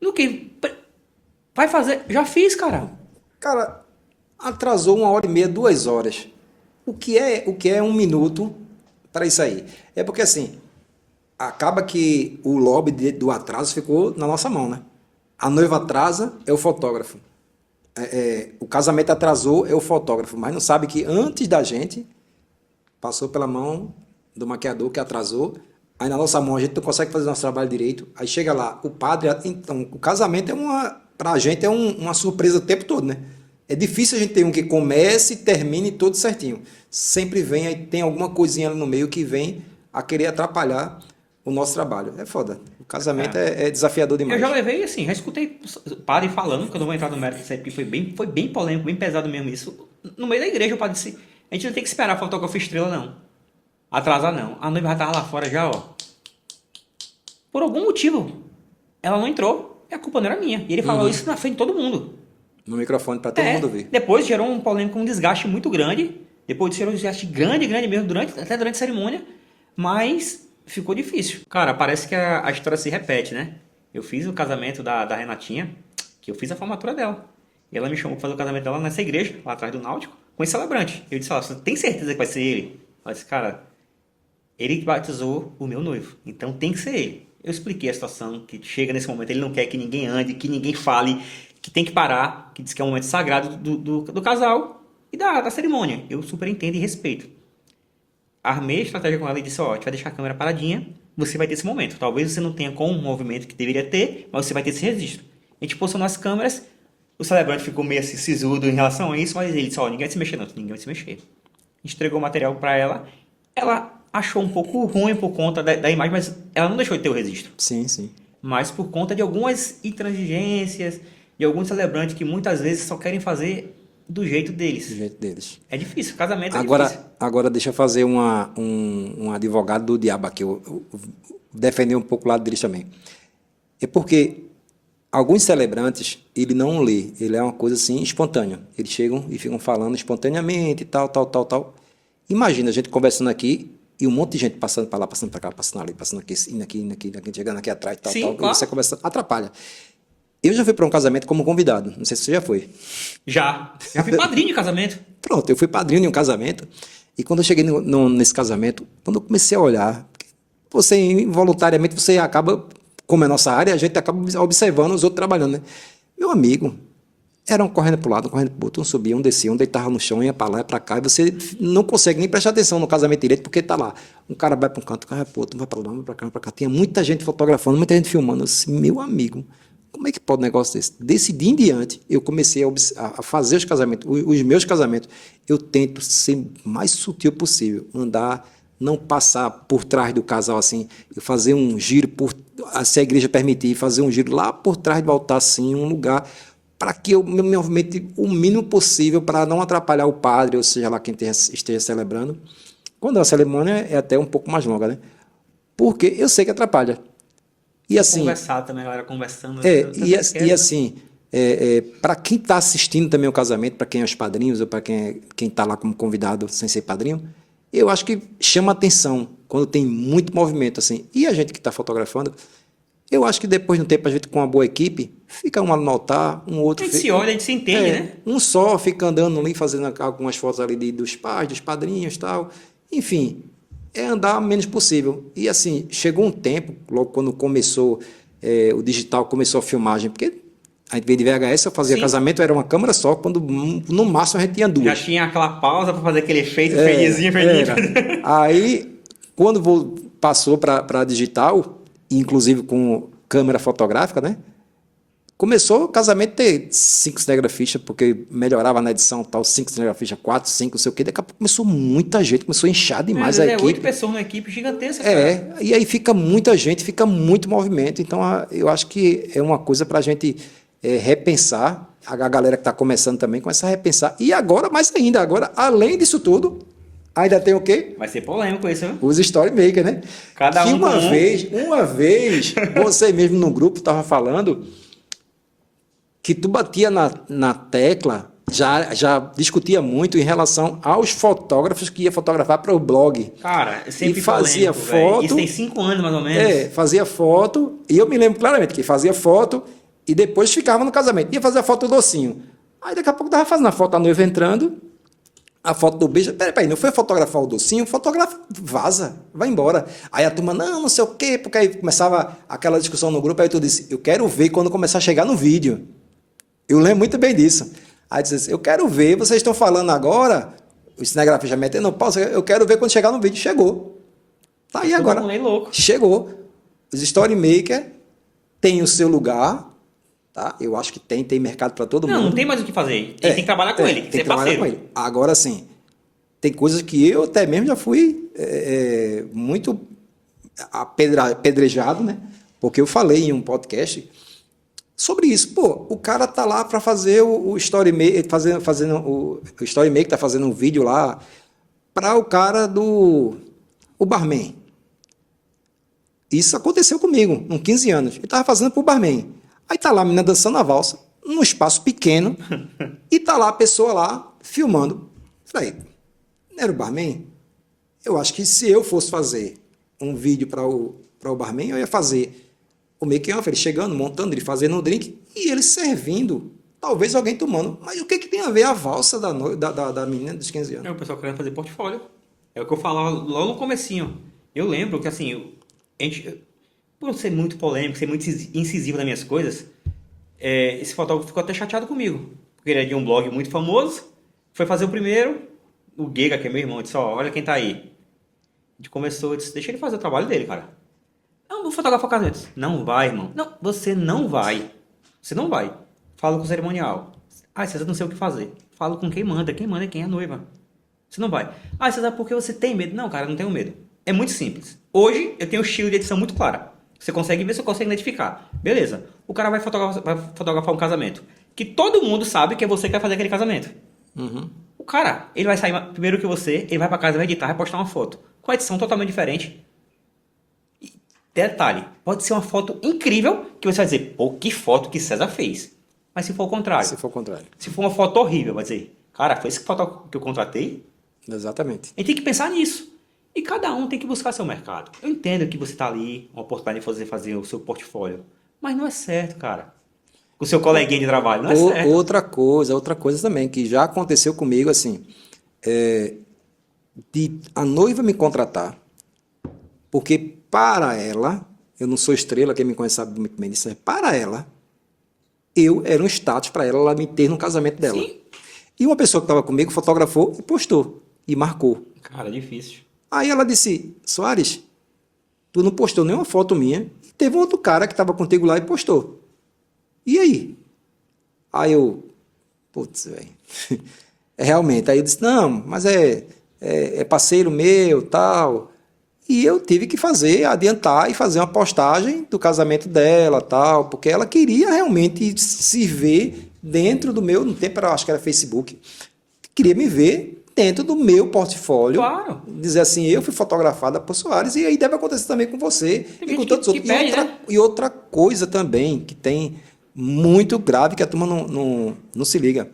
No que? Vai fazer? Já fiz, cara. Cara, atrasou 1h30, 2 horas. O que é 1 minuto para isso aí? É porque assim, acaba que o lobby do atraso ficou na nossa mão, né? A noiva atrasa, é o fotógrafo. O casamento atrasou, é o fotógrafo. Mas não sabe que antes da gente, passou pela mão do maquiador que atrasou. Aí na nossa mão a gente não consegue fazer nosso trabalho direito. Aí chega lá, o padre... Então, o casamento pra gente é uma surpresa o tempo todo, né? É difícil a gente ter um que comece e termine tudo certinho. Sempre vem, aí tem alguma coisinha ali no meio que vem a querer atrapalhar o nosso trabalho. É foda. O casamento é desafiador demais. Eu já levei, assim, já escutei o padre falando, que eu não vou entrar no mérito disso aí, porque foi bem polêmico, bem pesado mesmo isso. No meio da igreja o padre disse, a gente não tem que esperar a fotógrafa estrela, não. Atrasar, não. A noiva já tava lá fora já, ó. Por algum motivo, ela não entrou e a culpa não era minha. E ele falou isso na frente de todo mundo. No microfone para todo mundo ver. Depois gerou um polêmico, um desgaste muito grande. Depois gerou um desgaste grande mesmo, até durante a cerimônia. Mas ficou difícil. Cara, parece que a história se repete, né? Eu fiz o casamento da Renatinha, que eu fiz a formatura dela. E ela me chamou para fazer o casamento dela nessa igreja, lá atrás do Náutico, com esse celebrante. Eu disse, você tem certeza que vai ser ele? Ela disse, cara, ele batizou o meu noivo, então tem que ser ele. Eu expliquei a situação, que chega nesse momento, ele não quer que ninguém ande, que ninguém fale, que tem que parar, que diz que é um momento sagrado do casal e da cerimônia. Eu super entendo e respeito. Armei a estratégia com ela e disse, a gente vai deixar a câmera paradinha, você vai ter esse momento. Talvez você não tenha com o movimento que deveria ter, mas você vai ter esse registro. A gente posicionou as câmeras, o celebrante ficou meio assim, sisudo em relação a isso, mas ele disse, ninguém vai se mexer não, ninguém vai se mexer. A gente entregou o material para ela, ela achou um pouco ruim por conta da imagem, mas ela não deixou de ter o registro. Sim, sim. Mas por conta de algumas intransigências, de alguns celebrantes que muitas vezes só querem fazer do jeito deles. Do jeito deles. É difícil, casamento é difícil. Agora deixa eu fazer um advogado do diabo aqui, eu defender um pouco o lado deles também. É porque alguns celebrantes, ele não lê, ele é uma coisa assim espontânea. Eles chegam e ficam falando espontaneamente, tal. Imagina a gente conversando aqui e um monte de gente passando para lá, passando para cá, passando ali, passando aqui, indo aqui, chegando aqui atrás, tal. Claro. E você conversa, atrapalha. Eu já fui para um casamento como convidado, não sei se você já foi. Já fui padrinho de casamento. Pronto, eu fui padrinho de um casamento e quando eu cheguei nesse casamento, quando eu comecei a olhar, você involuntariamente, você acaba, como é a nossa área, a gente acaba observando os outros trabalhando, né? Meu amigo, eram correndo para o lado, correndo para o outro, um subia, um descia, um deitava no chão, ia para lá, ia para cá, e você não consegue nem prestar atenção no casamento direito, porque está lá, um cara vai para um canto, um cara vai para o outro, vai para lá, vai para cá, vai para cá. Tinha muita gente fotografando, muita gente filmando. Eu disse, meu amigo, como é que pode um negócio desse? Desse dia em diante, eu comecei a fazer os casamentos, os meus casamentos, eu tento ser mais sutil possível, andar, não passar por trás do casal assim, eu fazer um giro, se a igreja permitir, fazer um giro lá por trás do altar, assim, um lugar para que eu me movimente o mínimo possível para não atrapalhar o padre, ou seja lá quem esteja celebrando. Quando a cerimônia é até um pouco mais longa, né? Porque eu sei que atrapalha. E assim, conversar também, a galera conversando. Assim, para quem está assistindo também o casamento, para quem é os padrinhos, ou para quem está lá como convidado sem ser padrinho, eu acho que chama atenção quando tem muito movimento, assim. E a gente que está fotografando, eu acho que depois de um tempo, a gente com uma boa equipe, fica um no altar, um outro... A gente se olha, a gente se entende, né? Um só fica andando ali, fazendo algumas fotos ali dos pais, dos padrinhos e tal. Enfim, é andar o menos possível. E assim, chegou um tempo, logo quando começou o digital, começou a filmagem, porque a gente veio de VHS, eu fazia casamento, era uma câmera só, quando no máximo a gente tinha duas. Já tinha aquela pausa para fazer aquele efeito felizinho. Aí, quando passou para digital, inclusive com câmera fotográfica, né? Começou o casamento a ter 5 cinegrafistas, porque melhorava na edição, tal, 5 cinegrafistas, 4, 5, não sei o quê. Daqui a pouco começou muita gente, começou a inchar demais a equipe. 8 pessoas na equipe, gigantesca. Cara. E aí fica muita gente, fica muito movimento. Então, eu acho que é uma coisa para a gente repensar. A galera que está começando também começa a repensar. E agora, mais ainda, agora, além disso tudo, ainda tem o quê? Vai ser polêmico isso, né? Os storymakers, né? Cada um uma vez, você mesmo no grupo estava falando que tu batia na tecla, já discutia muito em relação aos fotógrafos que ia fotografar para o blog. Cara, sempre e fazia polêmico, foto. Isso tem 5 anos, mais ou menos. Fazia foto, e eu me lembro claramente que fazia foto e depois ficava no casamento. Ia fazer a foto do docinho. Aí daqui a pouco tava fazendo a foto da noiva entrando, a foto do beijo. Peraí, não foi fotografar o docinho? Fotografa, vaza, vai embora. Aí a turma, não sei o quê, porque aí começava aquela discussão no grupo, aí tu disse, eu quero ver quando começar a chegar no vídeo. Eu lembro muito bem disso. Aí disse, eu quero ver, vocês estão falando agora, o cinegrafista metendo pausa, eu quero ver quando chegar no vídeo. Chegou. Tá aí agora. Louco. Chegou. Os Storymaker têm o seu lugar, tá? Eu acho que tem mercado para todo mundo. Não tem mais o que fazer. Ele tem que trabalhar com ele, tem que ser trabalhar parceiro. com ele. Agora sim, tem coisas que eu até mesmo já fui muito apedrejado, né? Porque eu falei em um podcast sobre isso. Pô, o cara tá lá para fazer o Storymaker, o Storymaker tá fazendo um vídeo lá para o cara o barman. Isso aconteceu comigo, com 15 anos. Ele estava fazendo para o barman. Aí tá lá a menina dançando a valsa, num espaço pequeno, e tá lá a pessoa lá, filmando. Falei, não era o barman? Eu acho que se eu fosse fazer um vídeo para o barman, eu ia fazer o make-off, ele chegando, montando, ele fazendo um drink, e ele servindo, talvez alguém tomando. Mas o que tem a ver a valsa da menina dos 15 anos? É o pessoal querendo fazer portfólio. É o que eu falava logo no comecinho. Eu lembro que, assim, por ser muito polêmico, ser muito incisivo nas minhas coisas, esse fotógrafo ficou até chateado comigo. Porque ele é de um blog muito famoso, foi fazer o primeiro, o Giga, que é meu irmão, disse, olha quem tá aí. A gente começou, disse, deixa ele fazer o trabalho dele, cara. Não, vou fotografar o casamento. Não vai, irmão. Não, você não vai. Você não vai. Fala com o cerimonial. César, não sei o que fazer. Fala com quem manda é quem é a noiva. Você não vai. César, por que você tem medo? Não, cara, não tenho medo. É muito simples. Hoje, eu tenho um estilo de edição muito clara. Você consegue ver, você consegue identificar. Beleza. O cara vai fotografar um casamento. Que todo mundo sabe que é você que vai fazer aquele casamento. Uhum. O cara, ele vai sair primeiro que você, ele vai pra casa, vai editar, vai postar uma foto. Com a edição totalmente diferente. E, detalhe, pode ser uma foto incrível, que você vai dizer, pô, que foto que César fez. Mas se for o contrário. Se for o contrário. Se for uma foto horrível, vai dizer, cara, foi essa foto que eu contratei? Exatamente. A gente tem que pensar nisso. E cada um tem que buscar seu mercado. Eu entendo que você está ali, uma oportunidade de fazer o seu portfólio. Mas não é certo, cara. Com o seu coleguinha de trabalho, não é certo. Outra coisa também, que já aconteceu comigo, assim, de a noiva me contratar, porque para ela, eu não sou estrela, quem me conhece sabe muito bem disso, para ela, eu era um status para ela me ter no casamento dela. Sim. E uma pessoa que estava comigo fotografou e postou, e marcou. Cara, é difícil. Aí ela disse, Soares, tu não postou nenhuma foto minha, e teve um outro cara que estava contigo lá e postou. E aí? Aí eu, putz, velho, realmente. Aí eu disse, não, mas é parceiro meu, tal. E eu tive que adiantar e fazer uma postagem do casamento dela, tal, porque ela queria realmente se ver dentro do meu, no tempo eu acho que era Facebook, queria me ver dentro do meu portfólio. Claro. Dizer assim, eu fui fotografada por Soares, e aí deve acontecer também com você e com todos os outros. E outra coisa também que tem muito grave, que a turma não se liga.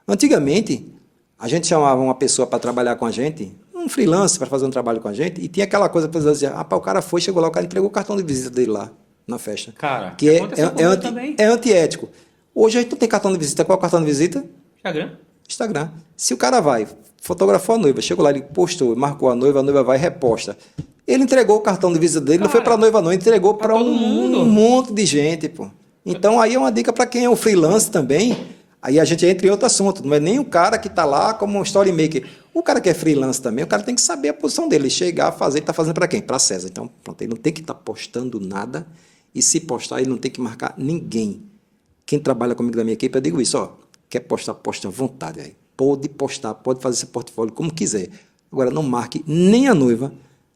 Antigamente, a gente chamava uma pessoa para trabalhar com a gente, um freelancer para fazer um trabalho com a gente, e tinha aquela coisa, a pessoa dizia, o cara foi, chegou lá, o cara entregou o cartão de visita dele lá, na festa. Cara, que é antiético. Hoje a gente não tem cartão de visita. Qual é o cartão de visita? Instagram. Se o cara vai, fotografou a noiva, chegou lá, ele postou, marcou a noiva vai e reposta. Ele entregou o cartão de visita dele, não foi para a noiva não, entregou para um monte de gente, pô. Então aí é uma dica para quem é o freelance também. Aí a gente entra em outro assunto, não é nem o cara que está lá como um storymaker. O cara que é freelance também, o cara tem que saber a posição dele, chegar, fazer, está fazendo para quem? Para César. Então, pronto, ele não tem que estar postando nada, e se postar, ele não tem que marcar ninguém. Quem trabalha comigo da minha equipe, eu digo isso, ó, quer postar, posta à vontade aí. Pode postar, pode fazer seu portfólio como quiser. Agora, não marque nem a noiva.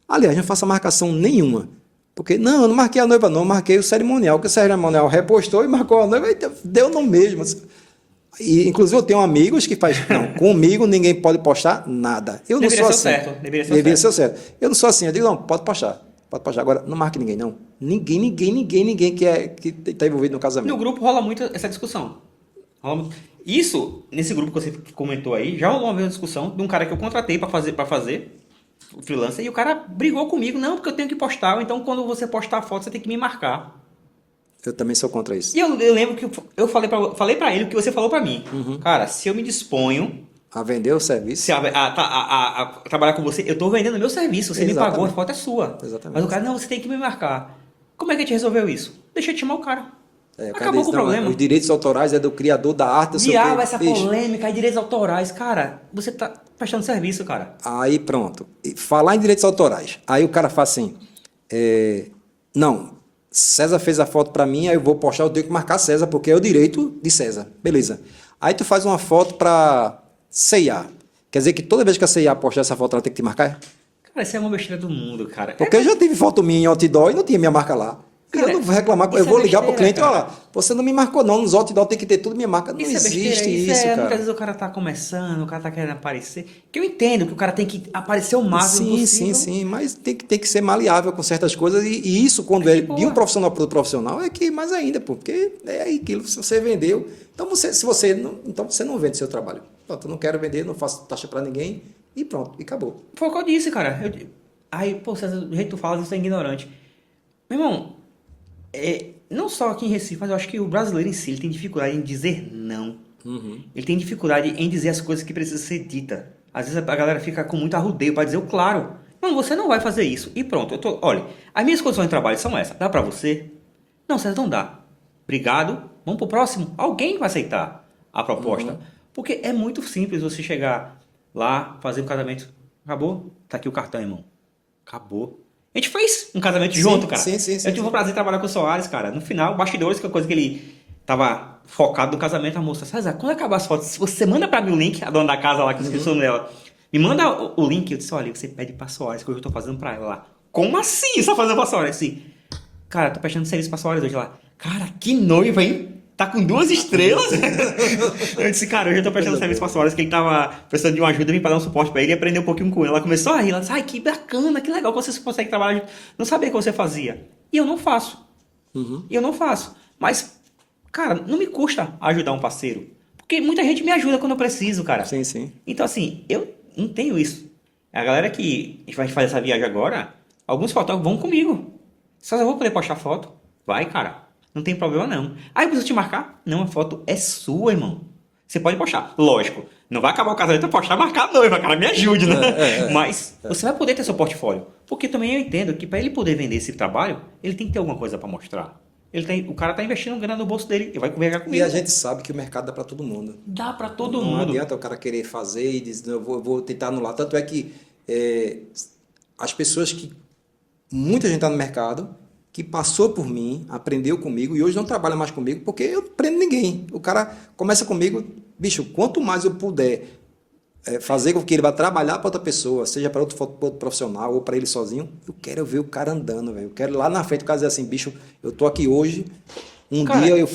Aliás, não faça marcação nenhuma. Porque, não, eu não marquei a noiva não, marquei o cerimonial, que o cerimonial repostou e marcou a noiva, e deu no mesmo. E, inclusive, eu tenho amigos que fazem, não, comigo ninguém pode postar nada. Eu não sou assim. Deveria ser certo. Eu não sou assim, eu digo, não, pode postar. Agora, não marque ninguém, não. Ninguém que está envolvido no casamento. No grupo rola muito essa discussão. Isso, nesse grupo que você comentou aí, já rolou uma vez uma discussão de um cara que eu contratei para fazer o freelancer, e o cara brigou comigo, não, porque eu tenho que postar, então quando você postar a foto, você tem que me marcar. Eu também sou contra isso. E eu lembro que eu falei pra ele o que você falou pra mim. Cara, se eu me disponho A vender o serviço. a trabalhar com você, eu tô vendendo meu serviço. Você me pagou, a foto é sua. Exatamente. Mas o cara, não, você tem que me marcar. Como é que a gente resolveu isso? Deixa eu te chamar o cara. O cara Acabou diz, com o não, problema. Os direitos autorais é do criador da arte, não sei o quê. Diabo, essa Bicho, polêmica, direitos autorais. Cara, você tá prestando serviço, cara. Aí pronto. E falar em direitos autorais. Aí o cara fala assim, não, César fez a foto pra mim, aí eu vou postar, eu tenho que marcar César, porque é o direito de César. Beleza. Aí tu faz uma foto pra C&A. Quer dizer que toda vez que a C&A postar essa foto, ela tem que te marcar? Cara, isso é uma besteira do mundo, cara. Porque eu já tive foto minha em outdoor e não tinha minha marca lá. Cara, eu não vou reclamar, eu isso vou é ligar pro besteira, cliente, cara. olha, você não me marcou não, nos outdoor tem que ter tudo minha marca. Não Isso é existe besteira, isso, muitas cara. vezes o cara tá começando, o cara tá querendo aparecer. Que eu entendo que o cara tem que aparecer o máximo possível. Sim, mas tem que ser maleável com certas coisas e isso quando é de um profissional para outro profissional é que mais ainda, porque é aquilo que você vendeu. Então você não vende seu trabalho. Pronto, eu não quero vender, não faço taxa para ninguém e pronto, e acabou. Foi o que eu disse, cara. Aí, pô, César, do jeito que tu fala, você é ignorante. Meu irmão, não só aqui em Recife, mas eu acho que o brasileiro em si ele tem dificuldade em dizer não. Ele tem dificuldade em dizer as coisas que precisam ser ditas. Às vezes a galera fica com muito arrudeio para dizer o claro. Não, você não vai fazer isso. E pronto, olha, as minhas condições de trabalho são essas. Dá para você? Não, César, não dá. Obrigado, vamos pro próximo. Alguém vai aceitar a proposta. Porque é muito simples você chegar lá, fazer um casamento. Acabou? Tá aqui o cartão, irmão. Acabou. A gente fez um casamento junto, cara. Sim. Eu tive o prazer de trabalhar com o Soares, cara. No final, bastidores, que é a coisa que ele tava focado no casamento, a moça, César, quando acabar as fotos, você manda pra mim o link, a dona da casa lá, que eu esqueci o nome dela, me manda o link. Eu disse, olha, você pede pra Soares, que hoje eu tô fazendo pra ela lá. Como assim você tá fazendo pra Soares? Assim, cara, tô prestando serviço pra Soares hoje lá. Cara, que noiva, hein? Tá com 2 estrelas? Eu disse, cara, hoje eu tô prestando serviço pra Soares, que ele tava precisando de uma ajuda, eu vim pra dar um suporte pra ele e aprender um pouquinho com ela. Ela começou a rir, ela disse, ai, que bacana, que legal que vocês conseguem trabalhar junto. Não sabia o que você fazia. E eu não faço. E eu não faço. Mas, cara, não me custa ajudar um parceiro. Porque muita gente me ajuda quando eu preciso, cara. Sim. Então, assim, eu não tenho isso. A galera que vai fazer essa viagem agora, alguns fotógrafos vão comigo. Só eu vou poder postar foto. Vai, cara. Não tem problema, não. Aí eu preciso te marcar? Não, a foto é sua, irmão. Você pode postar. Lógico, não vai acabar o casamento eu postar e marcar a noiva, cara. Me ajude, né? Mas você vai poder ter seu portfólio. Porque também eu entendo que para ele poder vender esse trabalho, ele tem que ter alguma coisa para mostrar. O cara tá investindo grana no bolso dele e vai conversar comigo. E a gente sabe que o mercado dá para todo mundo. Dá para todo Não mundo. adianta o cara querer fazer e dizer, eu vou tentar anular. Tanto é que as pessoas que... Muita gente está no mercado que passou por mim, aprendeu comigo e hoje não trabalha mais comigo porque eu não prendo ninguém. O cara começa comigo, bicho, quanto mais eu puder fazer com que ele vá trabalhar para outra pessoa, seja para outro profissional ou para ele sozinho, eu quero ver o cara andando, velho. Eu quero lá na frente o cara dizer assim, bicho, eu tô aqui hoje, Cara, dia eu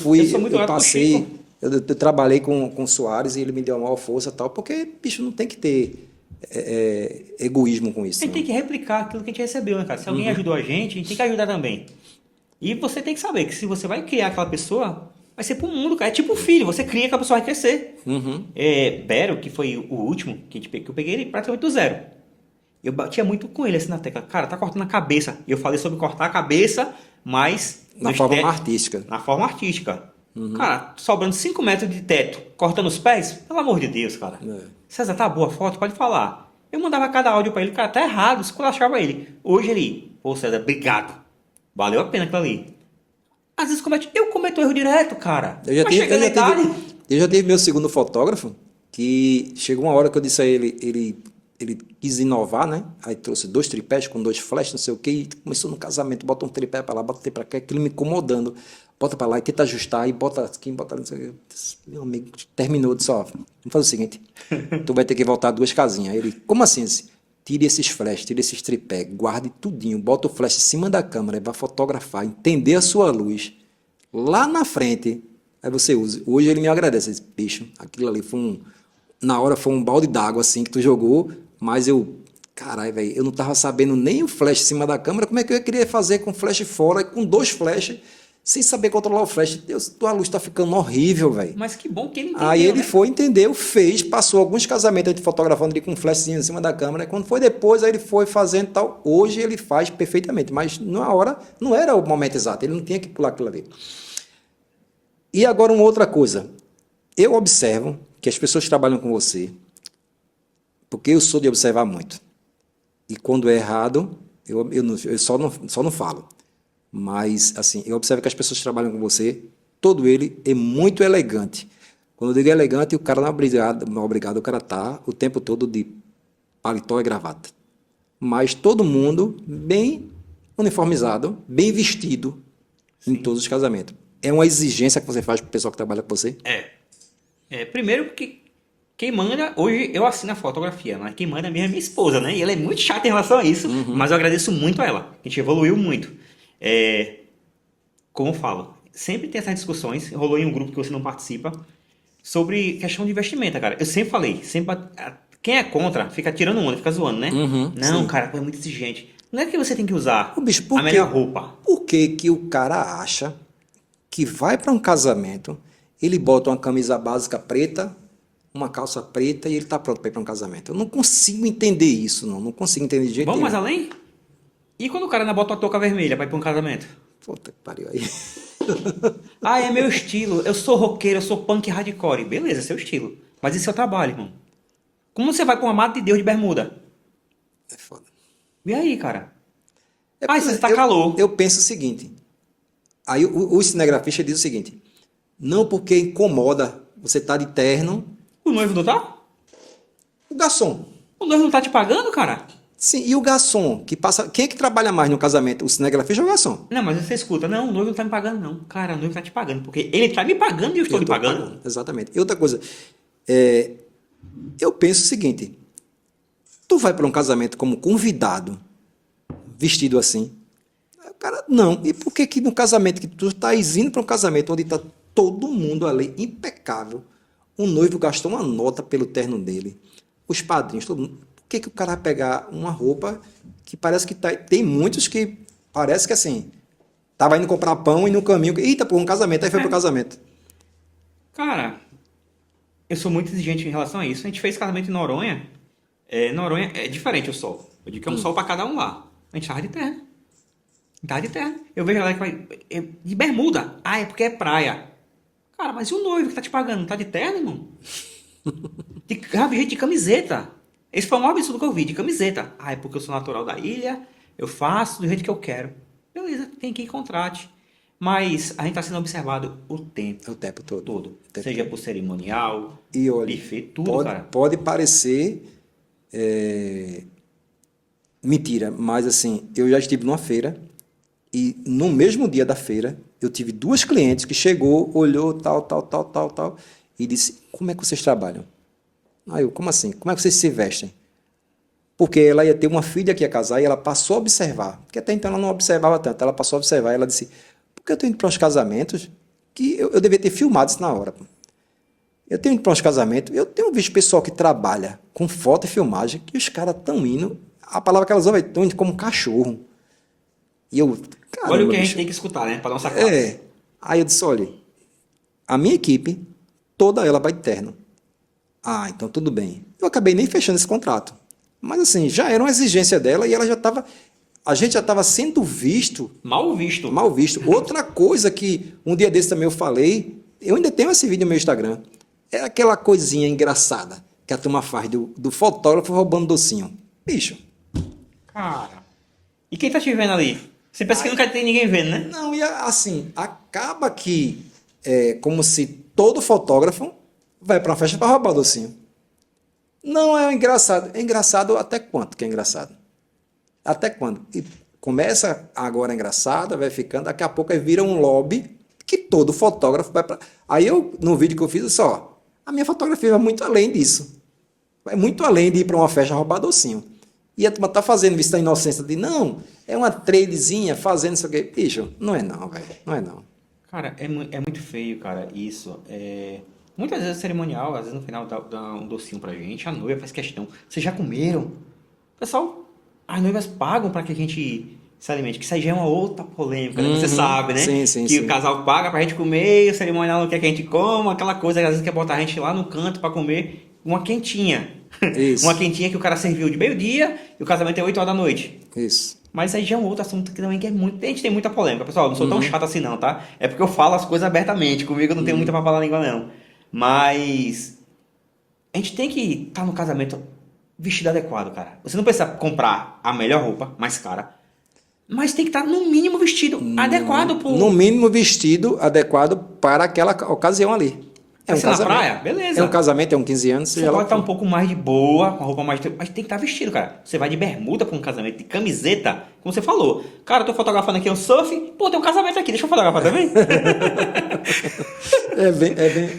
passei, Chico. eu trabalhei com o Soares e ele me deu a maior força e tal, porque, bicho, não tem que ter egoísmo com isso. A gente tem que replicar aquilo que a gente recebeu, né, cara? Se alguém ajudou a gente tem que ajudar também. E você tem que saber que se você vai criar aquela pessoa, vai ser pro mundo, cara. É tipo um filho, você cria que a pessoa vai crescer. Bero, que foi o último, que eu peguei ele praticamente do zero. Eu batia muito com ele assim na tecla. Cara, tá cortando a cabeça. E eu falei sobre cortar a cabeça, mas... Na forma artística. Na forma artística. Cara, sobrando 5 metros de teto, cortando os pés, pelo amor de Deus, cara. César, tá boa a foto? Pode falar. Eu mandava cada áudio pra ele, cara, tá errado, esculachava ele. Hoje ele, pô, César, obrigado. Valeu a pena aquilo ali. Às vezes eu cometo erro direto, cara. Eu já tive meu segundo fotógrafo, que chegou uma hora que eu disse a ele quis inovar, né? Aí trouxe 2 tripés com 2 flashes, não sei o quê, e começou no casamento, bota um tripé pra lá, bota um tripé pra cá, aquilo me incomodando. Bota pra lá e tenta ajustar, e bota aqui, bota ali, não sei o quê. Meu amigo terminou, disse, ó, vamos fazer o seguinte, tu vai ter que voltar 2 casinhas. Aí ele, como assim? Tire esses flashes, tire esses tripés, guarde tudinho, bota o flash em cima da câmera, vai fotografar, entender a sua luz. Lá na frente, aí você usa. Hoje ele me agradece, ele disse, bicho, aquilo ali na hora foi um balde d'água assim que tu jogou, mas caralho, velho, eu não tava sabendo nem o flash em cima da câmera, como é que eu ia querer fazer com flash fora, com 2 flashes, sem saber controlar o flash. Deus, tua luz tá ficando horrível, velho. Mas que bom que ele entendeu, Aí ele né? foi, entendeu, fez, passou alguns casamentos a gente fotografando ele com um flashzinho em cima da câmera. Quando foi depois, aí ele foi fazendo tal. Hoje ele faz perfeitamente, mas na hora não era o momento exato, ele não tinha que pular aquilo ali. E agora uma outra coisa. Eu observo que as pessoas que trabalham com você, porque eu sou de observar muito. E quando é errado, eu só não falo. Mas, assim, eu observo que as pessoas que trabalham com você, todo ele é muito elegante. Quando eu digo elegante, o cara não é obrigado, o cara tá o tempo todo de paletó e gravata. Mas todo mundo bem uniformizado, bem vestido em todos os casamentos. É uma exigência que você faz para o pessoal que trabalha com você? Primeiro porque quem manda, hoje eu assino a fotografia, mas quem manda mesmo é minha esposa, né? E ela é muito chata em relação a isso, mas eu agradeço muito a ela. A gente evoluiu muito. Como eu falo, sempre tem essas discussões, rolou em um grupo que você não participa, sobre questão de investimento, cara. Eu sempre falei, quem é contra fica tirando onda, fica zoando, né? Não, sim. cara, é muito exigente. Não é que você tem que usar Ô, bicho, a melhor roupa. Por que que o cara acha que vai para um casamento, ele bota uma camisa básica preta, uma calça preta e ele tá pronto para ir para um casamento? Eu não consigo entender isso, não consigo entender de jeito Vamos nenhum. mais além? E quando o cara ainda bota uma touca vermelha pra ir pra um casamento? Puta que pariu aí. Ah, é meu estilo. Eu sou roqueiro, eu sou punk hardcore. Beleza, é seu estilo. Mas esse é o trabalho, irmão. Como você vai com uma mata de Deus de bermuda? É foda. E aí, cara? É Ah, porque você tá calor. Eu penso o seguinte, aí o cinegrafista diz o seguinte, não porque incomoda você tá de terno, O noivo não tá? o garçom. O noivo não tá te pagando, cara? Sim, e o garçom que passa, quem é que trabalha mais no casamento, o cinegrafista ou o garçom? Não, mas você escuta. Não, o noivo não tá me pagando, não. Cara, o noivo tá te pagando. Porque ele tá me pagando e eu estou lhe tô pagando. Exatamente. E outra coisa, eu penso o seguinte, tu vai para um casamento como convidado, vestido assim? Aí o cara, não. E por que que no casamento, que tu tá indo para um casamento onde tá todo mundo ali impecável, o noivo gastou uma nota pelo terno dele, os padrinhos, todo mundo, por que que o cara vai pegar uma roupa que parece que tem muitos que parece que assim, tava indo comprar pão e no caminho, eita, pô, um casamento, aí foi pro casamento. Cara, eu sou muito exigente em relação a isso. A gente fez casamento em Noronha. Noronha é diferente o sol. Eu digo que é um sol pra cada um lá. A gente tava de terno. Tava de terno. Eu vejo ela que vai de bermuda. Ah, é porque é praia. Cara, mas e o noivo que tá te pagando? Não tá de terno, irmão? Já vi gente de camiseta. Esse foi o maior absurdo que eu vi, de camiseta. Ah, é porque eu sou natural da ilha, eu faço do jeito que eu quero. Beleza, tem que ir contrate. Mas a gente tá sendo observado o tempo O tempo todo. todo. O tempo Seja por cerimonial, E olha, buffet, tudo, cara. pode parecer mentira, mas assim, eu já estive numa feira e no mesmo dia da feira eu tive duas clientes que chegou, olhou tal e disse: como é que vocês trabalham? Aí eu, como assim? Como é que vocês se vestem? Porque ela ia ter uma filha que ia casar e ela passou a observar, porque até então ela não observava tanto, ela passou a observar e ela disse: por que eu estou indo para os casamentos que eu devia ter filmado isso na hora, pô. Eu tenho ido para uns casamentos, eu tenho visto pessoal que trabalha com foto e filmagem, que os caras estão indo, a palavra que elas usam é estão indo como cachorro. E eu, caramba, Olha o que a gente bicho. tem que escutar, né? Pra nossa classe. Aí eu disse, olha, a minha equipe, toda ela vai de terno. Ah, então tudo bem. Eu acabei nem fechando esse contrato. Mas assim, já era uma exigência dela e ela já estava, a gente já estava sendo visto, Mal visto. mal visto. Outra coisa que um dia desse também eu falei, eu ainda tenho esse vídeo no meu Instagram, é aquela coisinha engraçada que a turma faz do fotógrafo roubando docinho. Bicho, Cara. E quem tá te vendo ali? Você pensa que nunca tem ninguém vendo, né? não, e assim, acaba que é como se todo fotógrafo vai para uma festa para roubar docinho. Não é engraçado. É engraçado até quanto que é engraçado? Até quando? E começa agora engraçado, vai ficando, daqui a pouco aí vira um lobby que todo fotógrafo vai para. Aí eu, no vídeo que eu fiz, eu disse, ó, a minha fotografia vai muito além disso. Vai muito além de ir para uma festa roubar docinho. E a turma tá fazendo isso da inocência de, não, é uma tradezinha fazendo isso aqui. Bicho, não é não, velho. Não é não. Cara, é muito feio, cara, isso. Muitas vezes é cerimonial, às vezes no final dá um docinho pra gente, a noiva faz questão. Vocês já comeram? Pessoal, as noivas pagam pra que a gente se alimente. Que isso aí já é uma outra polêmica, né? Você sabe, né? Sim, que sim. o casal paga pra gente comer, o cerimonial não quer que a gente coma, aquela coisa, às vezes quer botar a gente lá no canto pra comer uma quentinha. Uma Isso, quentinha que o cara serviu de meio-dia e o casamento é 8 horas da noite. isso. Mas aí já é um outro assunto que também que é muito. A gente tem muita polêmica, pessoal. Eu não sou tão chato assim, não, tá? É porque eu falo as coisas abertamente. Comigo eu não tenho muita pra falar língua, não. Mas a gente tem que estar no casamento vestido adequado, cara. Você não precisa comprar a melhor roupa, mais cara. Mas tem que estar no mínimo vestido adequado pro. No mínimo vestido adequado para aquela ocasião ali. Vai ser na praia? Beleza. É um casamento, é um 15 anos, Você seja lá pode o que estar um for. pouco mais de boa, com a roupa mais. Mas tem que estar vestido, cara. Você vai de bermuda pra um casamento, de camiseta, como você falou. Cara, eu tô fotografando aqui um surf. Pô, tem um casamento aqui, deixa eu fotografar também.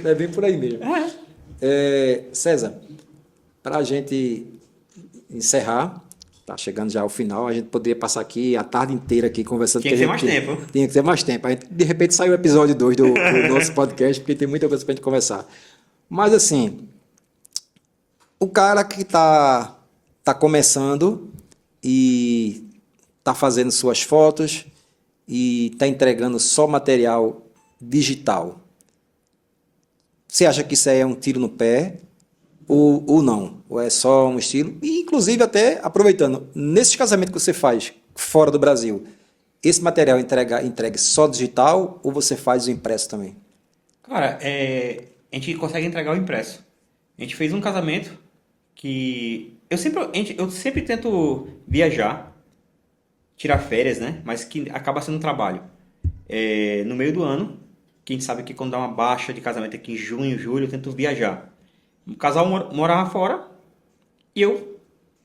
É bem por aí mesmo. César, para a gente encerrar, tá chegando já ao final, a gente poderia passar aqui a tarde inteira aqui conversando. Tinha que ter mais tempo. Tinha que ter mais tempo. A gente, de repente saiu o episódio 2 do nosso podcast, porque tem muita coisa para a gente conversar. Mas assim, o cara que tá começando e tá fazendo suas fotos e tá entregando só material digital, você acha que isso aí é um tiro no pé ou não? Ou é só um estilo? E, inclusive, até aproveitando, nesses casamentos que você faz fora do Brasil, esse material entregue só digital ou você faz o impresso também? Cara, a gente consegue entregar o impresso. A gente fez um casamento que eu sempre tento viajar, tirar férias, né? Mas que acaba sendo um trabalho. No meio do ano, que a gente sabe que quando dá uma baixa de casamento aqui em junho, julho, eu tento viajar. O casal morava fora e eu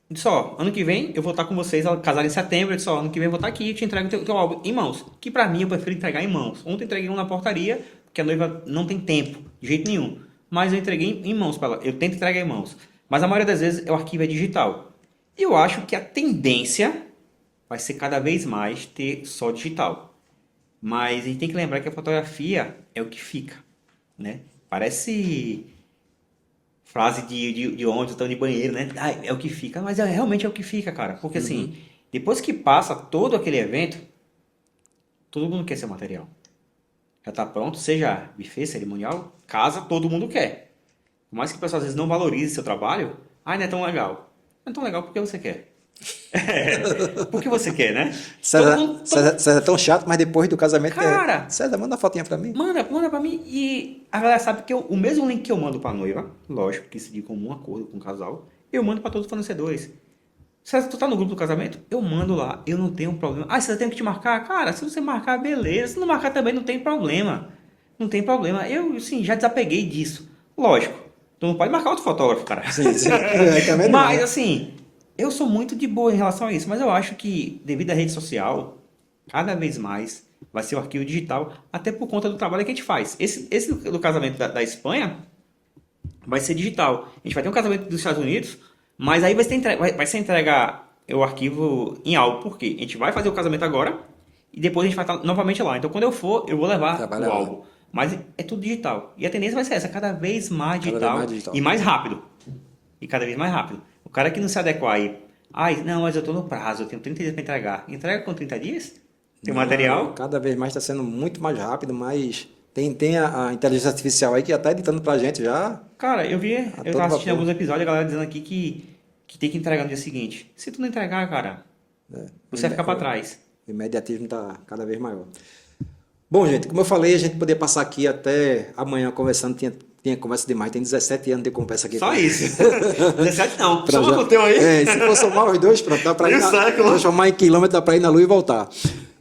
disse, ó, ano que vem eu vou estar com vocês, casaram em setembro, eu disse, ó, ano que vem eu vou estar aqui e te entrego o teu álbum em mãos. Que pra mim eu prefiro entregar em mãos. Ontem eu entreguei um na portaria, porque a noiva não tem tempo, de jeito nenhum. Mas eu entreguei em mãos para ela. Eu tento entregar em mãos. Mas a maioria das vezes o arquivo é digital. E eu acho que a tendência vai ser cada vez mais ter só digital. Mas a gente tem que lembrar que a fotografia é o que fica, né? Parece frase de onde estão de banheiro, né? Ah, é o que fica, mas realmente é o que fica, cara. Porque assim, depois que passa todo aquele evento, todo mundo quer seu material. Já tá pronto, seja buffet, cerimonial, casa, todo mundo quer. Por mais que o pessoal às vezes não valorize seu trabalho, não é tão legal. Não é tão legal porque você quer. Porque você quer, né? César é tão chato, mas depois do casamento Cara, César, manda uma fotinha pra mim. Manda pra mim. E a galera sabe que o mesmo link que eu mando pra noiva, lógico que isso de comum acordo com o casal, eu mando pra todos os fornecedores. Se tu tá no grupo do casamento, eu mando lá. Eu não tenho problema. Você tem que te marcar? Cara, se você marcar, beleza. Se não marcar também, não tem problema. Não tem problema. Eu, assim, já desapeguei disso. Lógico. Tu não pode marcar outro fotógrafo, cara. Sim. Mas, assim, eu sou muito de boa em relação a isso. Mas eu acho que, devido à rede social, cada vez mais vai ser o arquivo digital, até por conta do trabalho que a gente faz. Esse do casamento da Espanha vai ser digital. A gente vai ter um casamento dos Estados Unidos, mas aí vai ser entregar o arquivo em álbum. Por quê? A gente vai fazer o casamento agora e depois a gente vai estar novamente lá. Então, quando eu for, eu vou levar o álbum. Mas é tudo digital. E a tendência vai ser essa, cada vez mais digital, e mais rápido. E cada vez mais rápido. O cara que não se adequar aí, não, mas eu estou no prazo, eu tenho 30 dias para entregar. Entrega com 30 dias? Tem material? Cada vez mais está sendo muito mais rápido, mas tem a inteligência artificial aí que já está editando pra gente já. Cara, eu estava assistindo alguns episódios, a galera dizendo aqui que tem que entregar no dia seguinte. Se tu não entregar, cara, você vai ficar para trás. O imediatismo está cada vez maior. Bom, gente, como eu falei, a gente poderia passar aqui até amanhã conversando, tinha conversa demais, tem 17 anos de conversa aqui. Só isso. 17 não, soma com o teu aí. Se for somar os dois, pronto, dá para ir transformar em quilômetro, dá para ir na lua e voltar.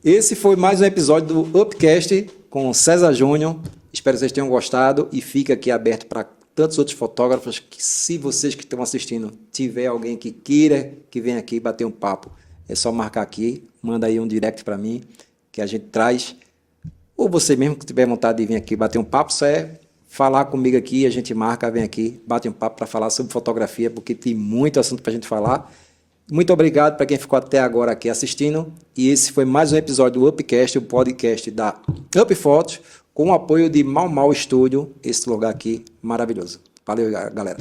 Esse foi mais um episódio do Upcast com César Júnior. Espero que vocês tenham gostado e fica aqui aberto para tantos outros fotógrafos que, se vocês que estão assistindo tiver alguém que queira que venha aqui bater um papo, é só marcar aqui, manda aí um direct para mim que a gente traz. Ou você mesmo que tiver vontade de vir aqui bater um papo, só é falar comigo aqui, a gente marca, vem aqui, bate um papo para falar sobre fotografia, porque tem muito assunto para a gente falar. Muito obrigado para quem ficou até agora aqui assistindo. E esse foi mais um episódio do Upcast, o podcast da Up Fotos, com o apoio de Mau Mau Studio, esse lugar aqui maravilhoso. Valeu, galera.